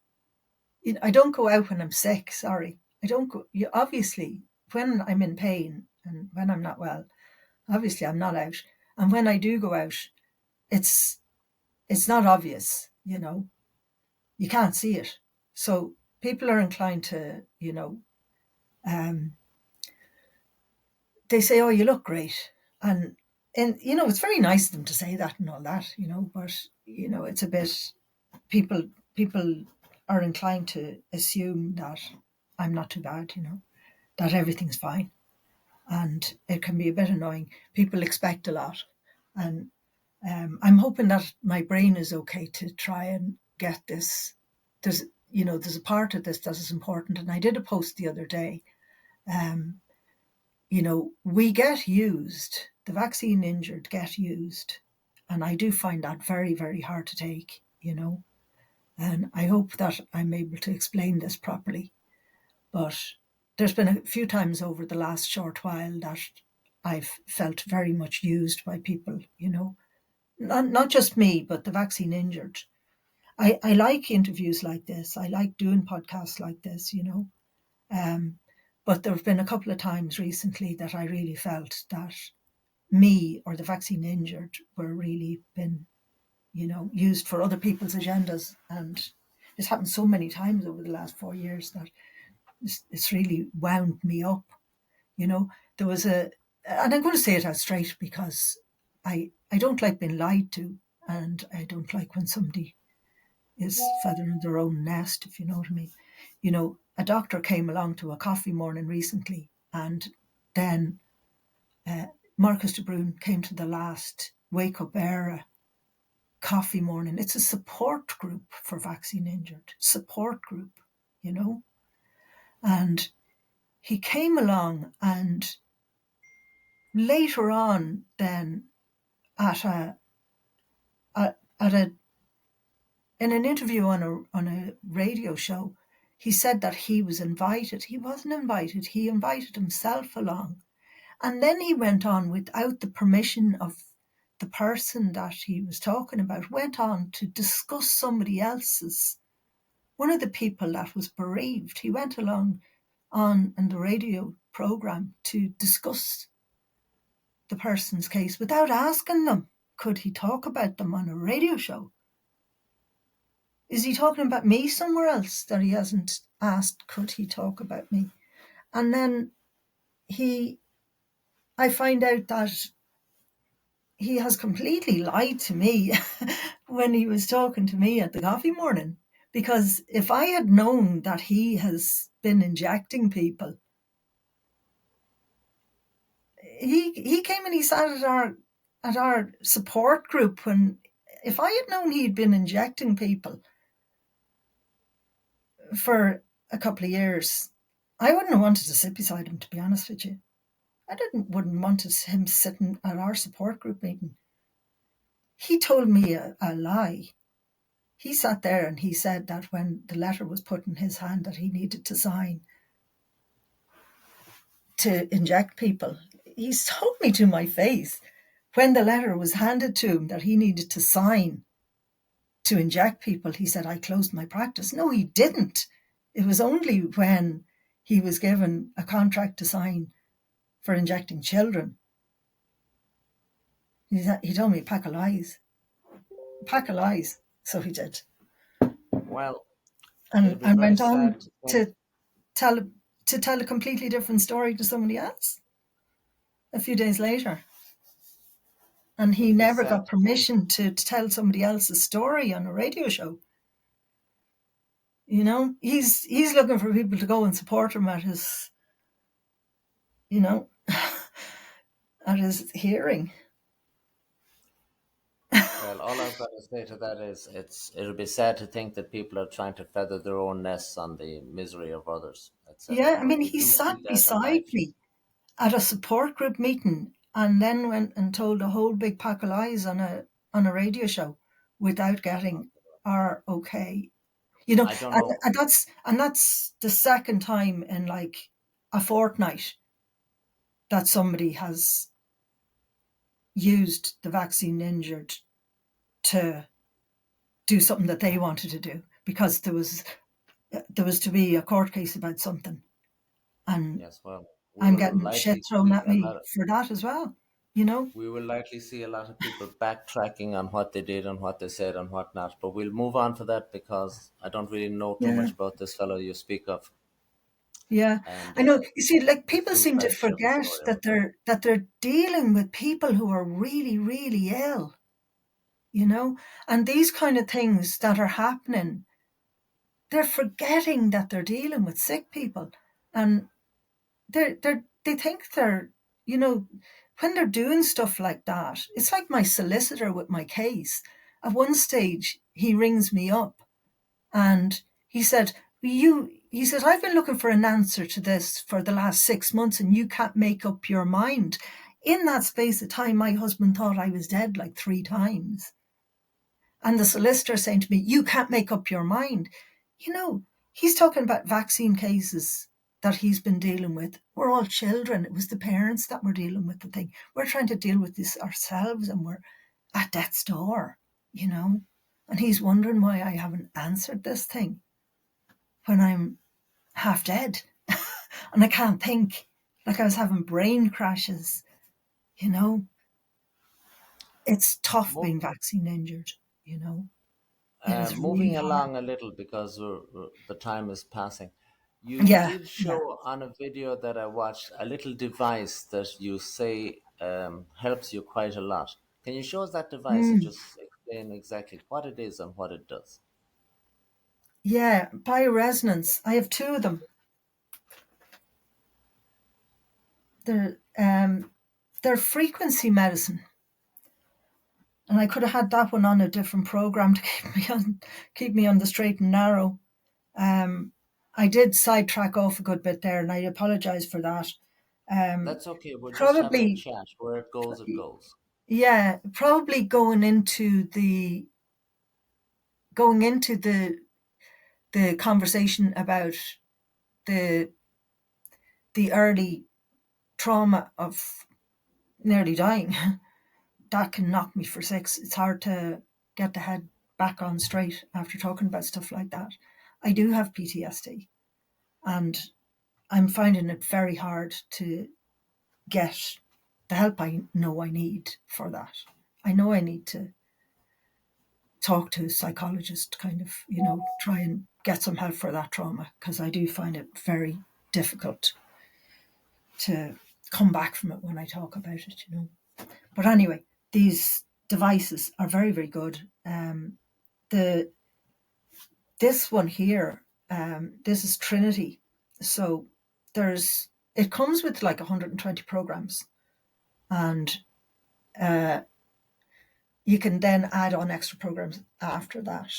I don't go out when I'm sick. Sorry, I don't go. Obviously, when I'm in pain and when I'm not well, obviously I'm not out. And when I do go out, it's it's not obvious. You can't see it. So people are inclined to, um, they say, "Oh, you look great," and it's very nice of them to say that and all that, but it's a bit, people are inclined to assume that I'm not too bad, that everything's fine, and it can be a bit annoying. People expect a lot, and I'm hoping that my brain is okay to try and get this. There's a part of this that is important, and I did a post the other day. Um, we get used. The vaccine injured get used, and I do find that very, very hard to take. And I hope that I'm able to explain this properly. But there's been a few times over the last short while that I've felt very much used by people. Not just me, but the vaccine injured. I like interviews like this. I like doing podcasts like this. Um, but there have been a couple of times recently that I really felt that me or the vaccine injured were really been, used for other people's agendas. And it's happened so many times over the last 4 years that it's really wound me up. There was and I'm going to say it out straight because I don't like being lied to, and I don't like when somebody is feathering their own nest, if you know what I mean. A doctor came along to a coffee morning recently, and then uh, Marcus de Bruin came to the last Wake Up Era coffee morning. It's a support group for vaccine injured, support group, you know. And he came along, and later on, then at at a in an interview on a radio show, he said that he was invited. He wasn't invited. He invited himself along. And then he went on without the permission of the person that he was talking about, went on to discuss somebody else's, one of the people that was bereaved. He went along on in the radio program to discuss the person's case without asking them, could he talk about them on a radio show? Is he talking about me somewhere else that he hasn't asked, could he talk about me? And then he, I find out that he has completely lied to me when he was talking to me at the coffee morning. Because if I had known that he has been injecting people, he came and he sat at our support group when, if I had known he'd been injecting people for a couple of years, I wouldn't have wanted to sit beside him, to be honest with you. I wouldn't want him sitting at our support group meeting. He told me a lie. He sat there and he said that when the letter was put in his hand that he needed to sign to inject people, he told me to my face when the letter was handed to him that he needed to sign to inject people. He said, I closed my practice. No, he didn't. It was only when he was given a contract to sign for injecting children. He told me a pack of lies. A pack of lies. So he did. Well, it'd be And very went on sad to think. to tell to tell a completely different story to somebody else a few days later. And he It'd be never sad got to think. permission to tell somebody else's story on a radio show. He's looking for people to go and support him at his, you know, at his hearing. Well, all I've got to say to that is it'll be sad to think that people are trying to feather their own nests on the misery of others, etc. Yeah, I But mean, we he do sat see that in beside life. me at a support group meeting and then went and told a whole big pack of lies on a radio show without getting our okay. I don't know. And that's the second time in like a fortnight that somebody has used the vaccine injured to do something that they wanted to do because there was to be a court case about something, and Yes, well, we I'm will getting shit likely thrown see at a me lot. for that as well. You know? We will likely see a lot of people backtracking on what they did and what they said and what not. But we'll move on to that because I don't really know too Yeah, much about this fellow you speak of, yeah. and I know. You see, like it's people too seem to tragic of a forget story, I'm that afraid. they're dealing with people who are really, really ill. You know, and these kind of things that are happening, they're forgetting that they're dealing with sick people, and they think they're, you know, when they're doing stuff like that. It's like my solicitor with my case. At one stage, he rings me up and he said, he said, I've been looking for an answer to this for the last 6 months and you can't make up your mind. In that space of time, my husband thought I was dead like 3 times. And the solicitor saying to me, you can't make up your mind. You know, he's talking about vaccine cases that he's been dealing with. We're all children. It was the parents that were dealing with the thing. We're trying to deal with this ourselves and we're at death's door, you know. And he's wondering why I haven't answered this thing when I'm half dead and I can't think. Like I was having brain crashes, you know. It's tough Mo- being vaccine injured, you know. It is really Moving hard. along a little because the time is passing. You Yeah, did yeah. show on a video that I watched a little device that you say helps you quite a lot. Can you show us that device and Mm, just explain exactly what it is and what it does? yeah, bioresonance. I have two of them. They're they're frequency medicine, and I could have had that one on a different program to keep me on the straight and narrow. Um, I did sidetrack off a good bit there, and I apologise for that. Um, That's okay. We're just having a probably, chat. Where it goes, it goes. yeah, probably going into the conversation about the the early trauma of nearly dying. That can knock me for six. It's hard to get the head back on straight after talking about stuff like that. I do have PTSD, and I'm finding it very hard to get the help I know I need for that. I know I need to talk to a psychologist, kind of, try and get some help for that trauma because I do find it very difficult to come back from it when I talk about it. But anyway, these devices are very, very good. The This one here, this is Trinity. So it comes with like 120 programs, and you can then add on extra programs after that,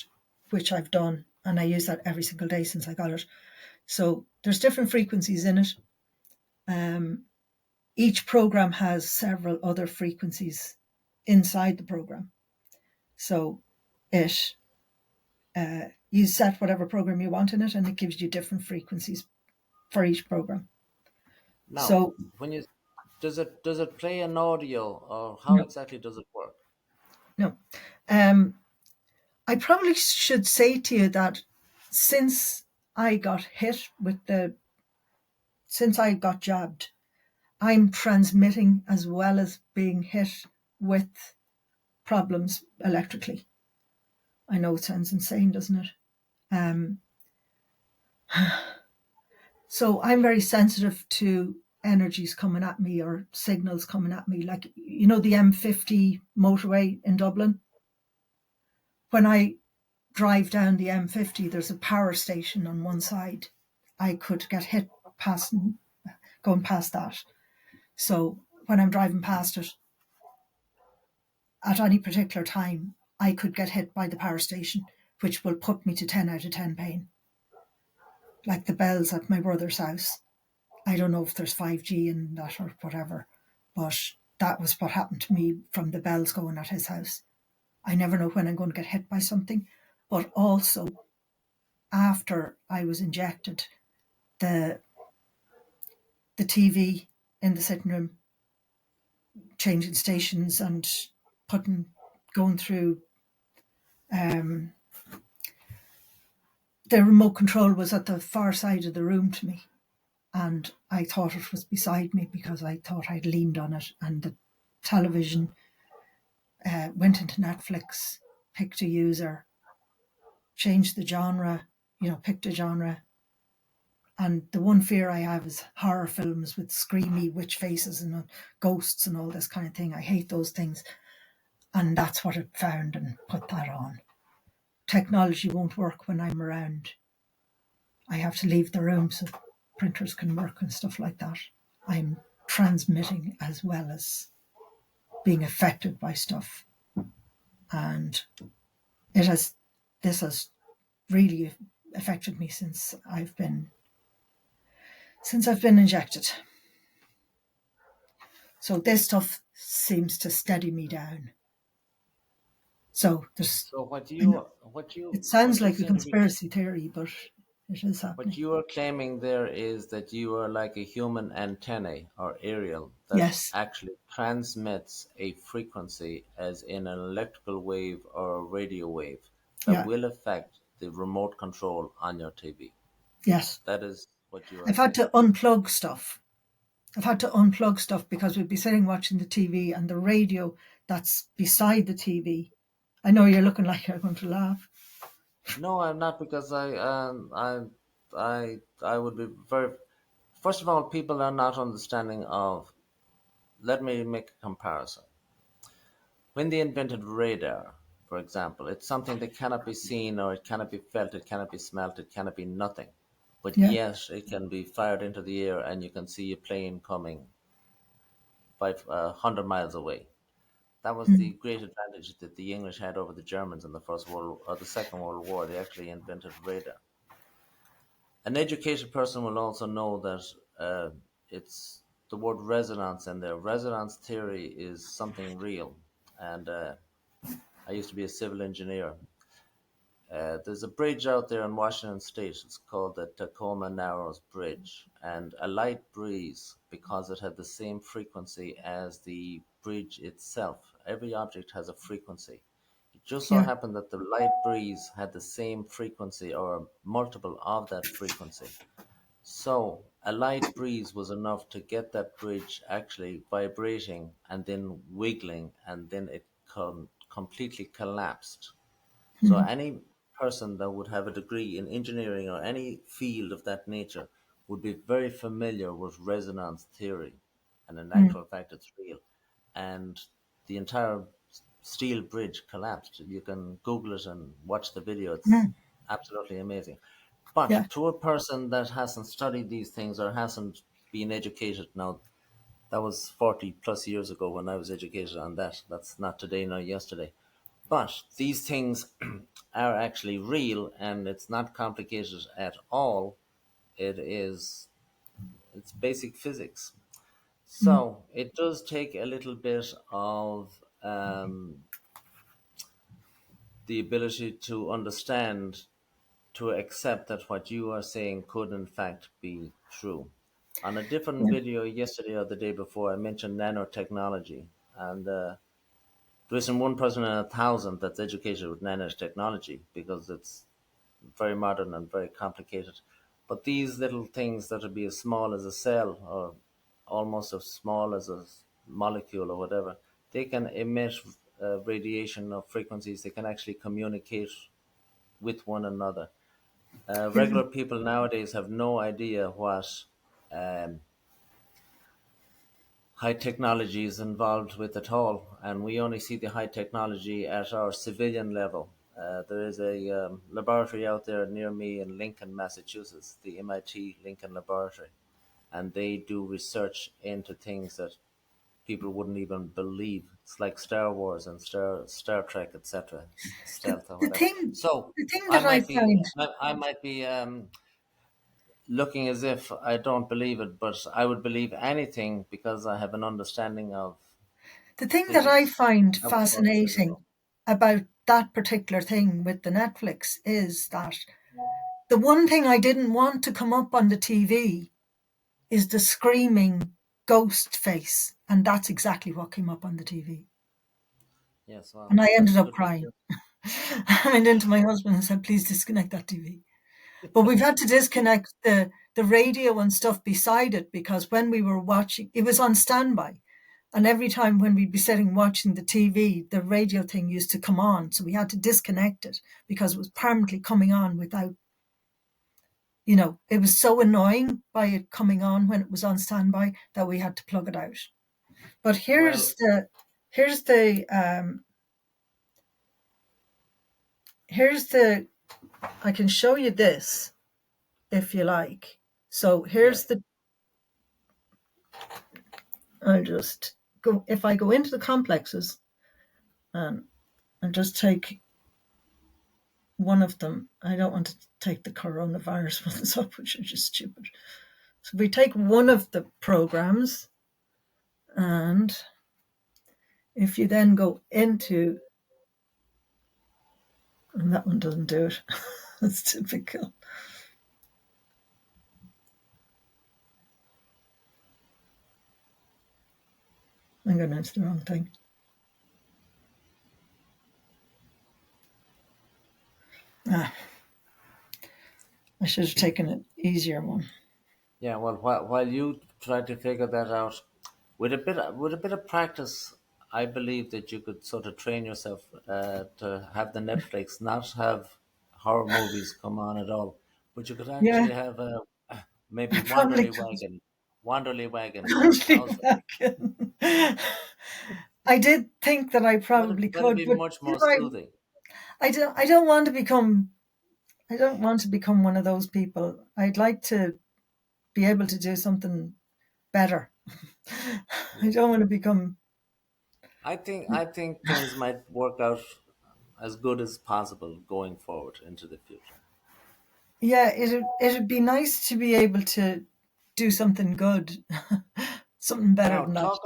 which I've done, and I use that every single day since I got it. So there's different frequencies in it. Each program has several other frequencies inside the program. So it you set whatever program you want in it, and it gives you different frequencies for each program. Now, So when you does it play an audio or how no, exactly does it work? no. I probably should say to you that since I got hit with the since I got jabbed, I'm transmitting as well as being hit with problems electrically. I know it sounds insane, doesn't it? Um, so I'm very sensitive to energies coming at me or signals coming at me. Like, the M50 motorway in Dublin. When I drive down the M50, there's a power station on one side. I could get hit passing, going past that. So when I'm driving past it, at any particular time, I could get hit by the power station, which will put me to 10 out of 10 pain. Like the bells at my brother's house. I don't know if there's 5G in that or whatever, but that was what happened to me from the bells going at his house. I never know when I'm going to get hit by something. But also, after I was injected, the the TV in the sitting room, changing stations and putting going through um, the remote control was at the far side of the room to me, and I thought it was beside me because I thought I'd leaned on it, and the television went into Netflix, picked a user, changed the genre, picked a genre. And the one fear I have is horror films with screamy witch faces and ghosts and all this kind of thing. I hate those things. And that's what it found and put that on. Technology won't work when I'm around. I have to leave the room so printers can work and stuff like that. I'm transmitting as well as being affected by stuff. And it has, this has really affected me since I've been injected. So this stuff seems to steady me down. So So what I know you what you it sounds what you like a seem to be conspiracy theory, but it is what happening. you are claiming there is that you are like a human antennae or aerial that Yes, actually transmits a frequency, as in an electrical wave or a radio wave, that yeah, will affect the remote control on your TV. yes. That is what you are I've had saying. to unplug stuff. I've had to unplug stuff because we'd be sitting watching the TV and the radio that's beside the TV. I know you're looking like you're going to laugh. No, I'm not, because I would be very. First of all, people are not understanding of. Let me make a comparison. When they invented radar, for example, it's something that cannot be seen, or it cannot be felt, it cannot be smelt, it cannot be nothing. But Yeah. yet it can be fired into the air and you can see a plane coming 100 miles away. That was the Mm. great advantage that the English had over the Germans in the First World or the Second World War. They actually invented radar. An educated person will also know that it's the word resonance in there. Resonance theory is something real. And I used to be a civil engineer. There's a bridge out there in Washington State. It's called the Tacoma Narrows Bridge. And a light breeze, because it had the same frequency as the bridge itself. Every object has a frequency. It just so Yeah. happened that the light breeze had the same frequency or a multiple of that frequency. So a light breeze was enough to get that bridge actually vibrating and then wiggling, and then it completely collapsed. So Mm. any person that would have a degree in engineering or any field of that nature would be very familiar with resonance theory. And in Mm. actual fact, it's real. And the entire steel bridge collapsed. You can Google it and watch the video. It's Mm. absolutely amazing. But Yeah. to a person that hasn't studied these things or hasn't been educated, now that was 40 plus years ago when I was educated on that. That's not today nor yesterday. But these things are actually real, and it's not complicated at all. It is, it's basic physics. Mm. So it does take a little bit of the ability to understand, to accept that what you are saying could in fact be true. On a different Yeah. video yesterday or the day before, I mentioned nanotechnology, and there isn't one person in 1,000 that's educated with nanotechnology because it's very modern and very complicated. But these little things that would be as small as a cell or almost as small as a molecule or whatever, they can emit radiation of frequencies. They can actually communicate with one another. Yeah. Regular people nowadays have no idea what um, high technology is involved with at all, and we only see the high technology at our civilian level. There is a laboratory out there near me in Lincoln, Massachusetts, the MIT Lincoln Laboratory, and they do research into things that people wouldn't even believe. It's like Star Wars and Star Trek, etc., The, stealth or the whatever. thing So the thing I that I might be, find I might be looking as if I don't believe it, but I would believe anything because I have an understanding of the thing that I physics, find how it works, fascinating everything. about that particular thing with the Netflix is that the one thing I didn't want to come up on the TV is the screaming ghost face, and that's exactly what came up on the TV. Yes, well, And I that ended up could be crying. true. I went into my husband and said, "Please disconnect that TV." But we've had to disconnect the radio and stuff beside it because when we were watching, it was on standby. And every time when we'd be sitting watching the TV, the radio thing used to come on. So we had to disconnect it because it was permanently coming on without, it was so annoying by it coming on when it was on standby that we had to plug it out. But Well, here's the, here's the, I can show you this if you like. So yeah, here's the, I'll just go, if I go into the complexes and, and just take one of them, I don't want to take the coronavirus ones up, which are just stupid. So we take one of the programs, and if you then go into, and that one doesn't do it, that's typical. I'm going into the wrong thing. Ah, I should have taken an easier one. yeah. Well, while you try to figure that out, with a bit of practice, I believe that you could sort of train yourself to have the Netflix not have horror movies come on at all, but you could Yeah, actually have maybe I probably could. Wanderly Wagon. Honestly, How's that? back. I did think that I probably That'd could, be but much more soothing. I don't want to become. I don't want to become one of those people. I'd like to be able to do something better. I Yeah. don't want to become. I think things might work out as good as possible going forward into the future. Yeah, it'd be nice to be able to do something good, something better Now, than that.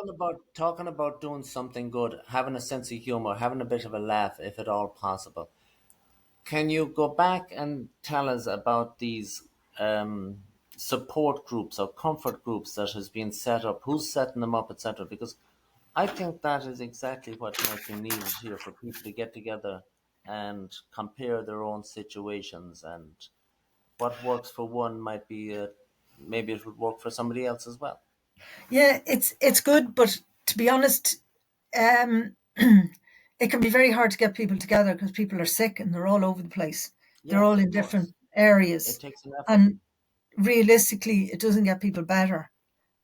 talking about doing something good, having a sense of humor, having a bit of a laugh, if at all possible. Can you go back and tell us about these support groups or comfort groups that has been set up? Who's setting them up, etc.? Because I think that is exactly what might be needed here for people to get together and compare their own situations, and what works for one might be maybe it would work for somebody else as well. Yeah, it's good, but to be honest, um, it can be very hard to get people together because people are sick and they're all over the place. They're Yes, all of in different course. It areas, takes an effort. and realistically, it doesn't get people better.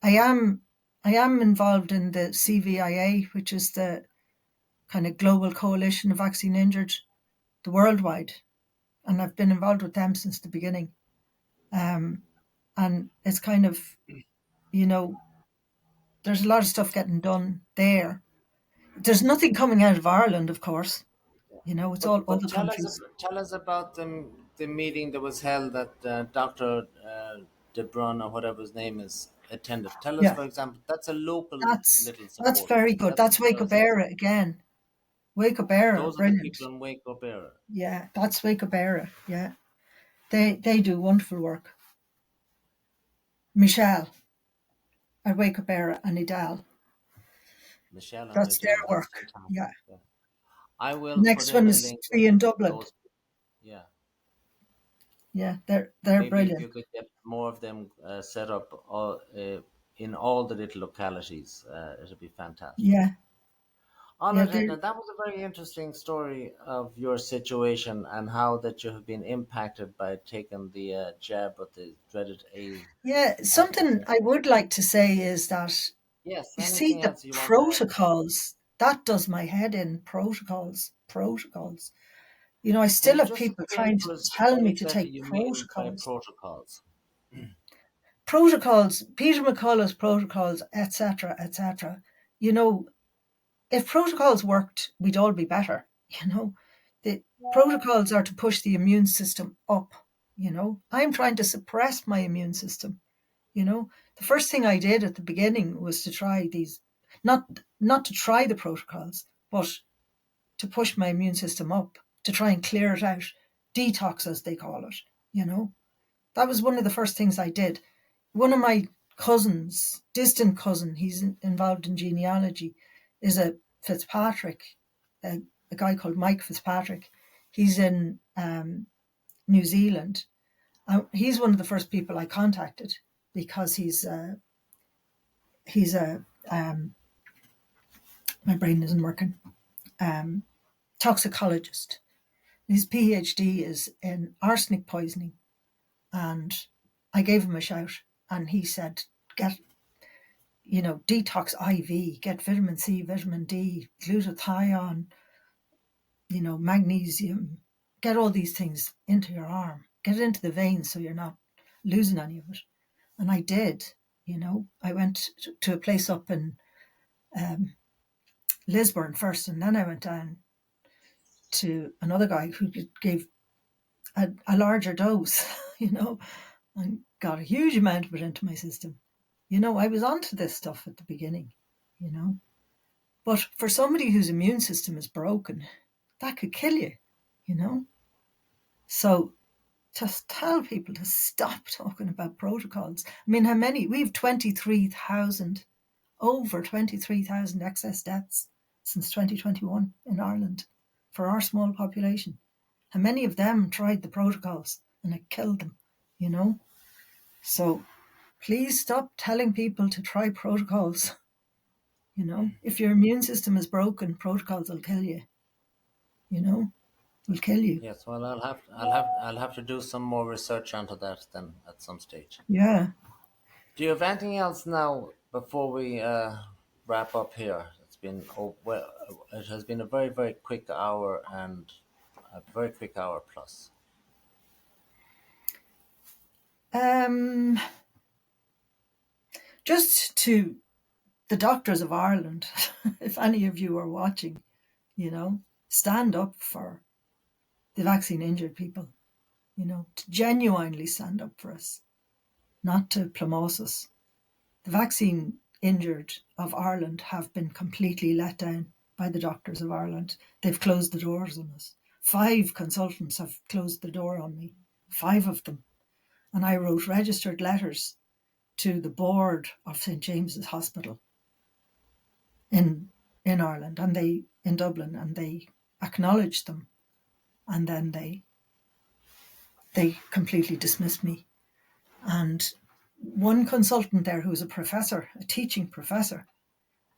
I am I am involved in the CVIA, which is the kind of global coalition of vaccine injured, the worldwide, and I've been involved with them since the beginning. Um, and it's kind of, you know, there's a lot of stuff getting done there. There's nothing coming out of Ireland, of course. It's all But other tell us countries. tell us about the meeting that was held that Dr. De Brun or whatever his name is attended. Tell us, Yeah, for example, that's a local that's little that's support very group. good. That's That's Wake tell Up us about. Era again. Wake Up Era, Those are the brilliant. people in Wake Up Era. Yeah, that's Wake Up Era. Yeah, they do wonderful work. Michelle at Wake Up Era and Idal. Michelle and That's their Nigel. That's work. fantastic. Yeah. Yeah. I will put Next in one a is link to of be in Dublin. those. Yeah. Yeah, they're Maybe if brilliant. you could get more of them set up. in all the little localities. It'll be fantastic. Yeah, All yeah. right, There, Edna, that was a very interesting story of your situation and how that you have been impacted by taking the jab with the dreaded yeah. Something advocacy. I would like to say is that Yes, you see anything the else you want to add? protocols that does my head in. Protocols. You know, I Can still you have just people explain trying to to us tell what me to exactly take you mean by protocols. protocols? Protocols, Peter McCullough's protocols, etc., etc. You know, if protocols worked, we'd all be better. You know, the protocols are to push the immune system up. You know, I'm trying to suppress my immune system. You know, the first thing I did at the beginning was to try these, not to try the protocols, but to push my immune system up, to try and clear it out, detox as they call it. You know, that was one of the first things I did. One of my cousins, distant cousin, he's involved in genealogy, is a Fitzpatrick, a guy called Mike Fitzpatrick. He's in New Zealand. He's one of the first people I contacted because he's a my brain isn't working, toxicologist. His PhD is in arsenic poisoning, and I gave him a shout, and he said, "Get detox IV, get vitamin C, vitamin D, glutathione, magnesium, get all these things into your arm, get it into the veins so you're not losing any of it." And I did. I went to a place up in Lisburn first, and then I went down to another guy who gave a larger dose, and got a huge amount of it into my system. I was onto this stuff at the beginning, you know. But for somebody whose immune system is broken, that could kill you, you know. So just tell people to stop talking about protocols. I mean, how many? We have 23,000, over 23,000 excess deaths since 2021 in Ireland for our small population. How many of them tried the protocols and it killed them, you know? So please stop telling people to try protocols. If your immune system is broken, protocols will kill you, you know, will kill you. Yes, well, I'll have to do some more research onto that then at some stage. Yeah. Do you have anything else now before we wrap up here? It has been a very very quick hour and a very quick hour plus. Um, just to the doctors of Ireland, if any of you are watching, stand up for the vaccine injured people, to genuinely stand up for us, not to plumose us. The vaccine injured of Ireland have been completely let down by the doctors of Ireland. They've closed the doors on us. 5 consultants have closed the door on me, 5 of them. And I wrote registered letters to the board of St James's Hospital in Ireland, and they in Dublin, and they acknowledged them, and then they completely dismissed me. And one consultant there, who was a professor, a teaching professor,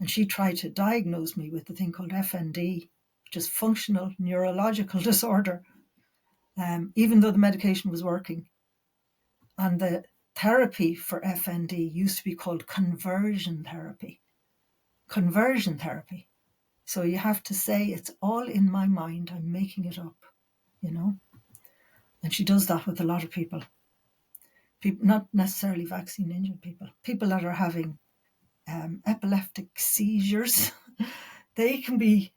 and she tried to diagnose me with the thing called FND, which is functional neurological disorder, even though the medication was working. And the therapy for FND used to be called conversion therapy. Conversion therapy. So you have to say, it's all in my mind, I'm making it up, you know? And she does that with a lot of people. People, not necessarily vaccine injured people, people that are having epileptic seizures. They can be,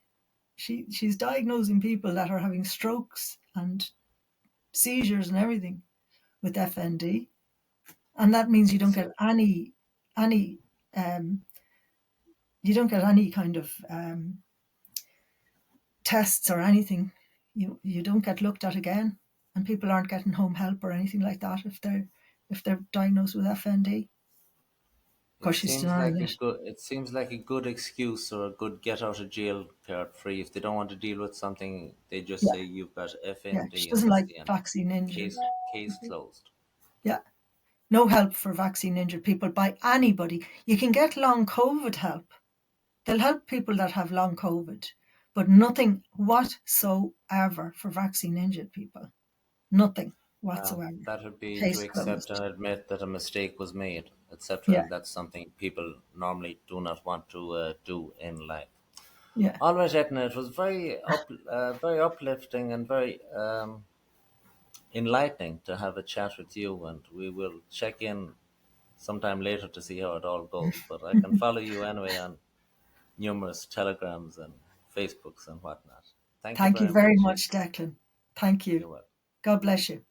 she's diagnosing people that are having strokes and seizures and everything with FND. And that means It seems any um, you don't get any kind of tests or anything. You don't get looked at again, and people aren't getting home help or anything like that if they're diagnosed with FND. Of it course, she's seems denying like it. a good excuse or a good get out of jail card free. If they don't want to deal with something, they just Yeah, say you've got yeah. She FND and doesn't that's like the end of vaccine it. injured. Case closed. Yeah, No help for vaccine injured people by anybody. You can get long COVID help. They'll help people that have long COVID, but nothing whatsoever for vaccine injured people. Nothing whatsoever. That would be to Case accept closed. and admit that a mistake was made, etc. Yeah, And that's something people normally do not want to do in life. yeah. All right, Etna, it was very uplifting and very enlightening to have a chat with you, and we will check in sometime later to see how it all goes. But I can follow you anyway on numerous telegrams and Facebooks and whatnot. Thank you Thank you very very much. much, Declan. Thank you. You're welcome. God bless you.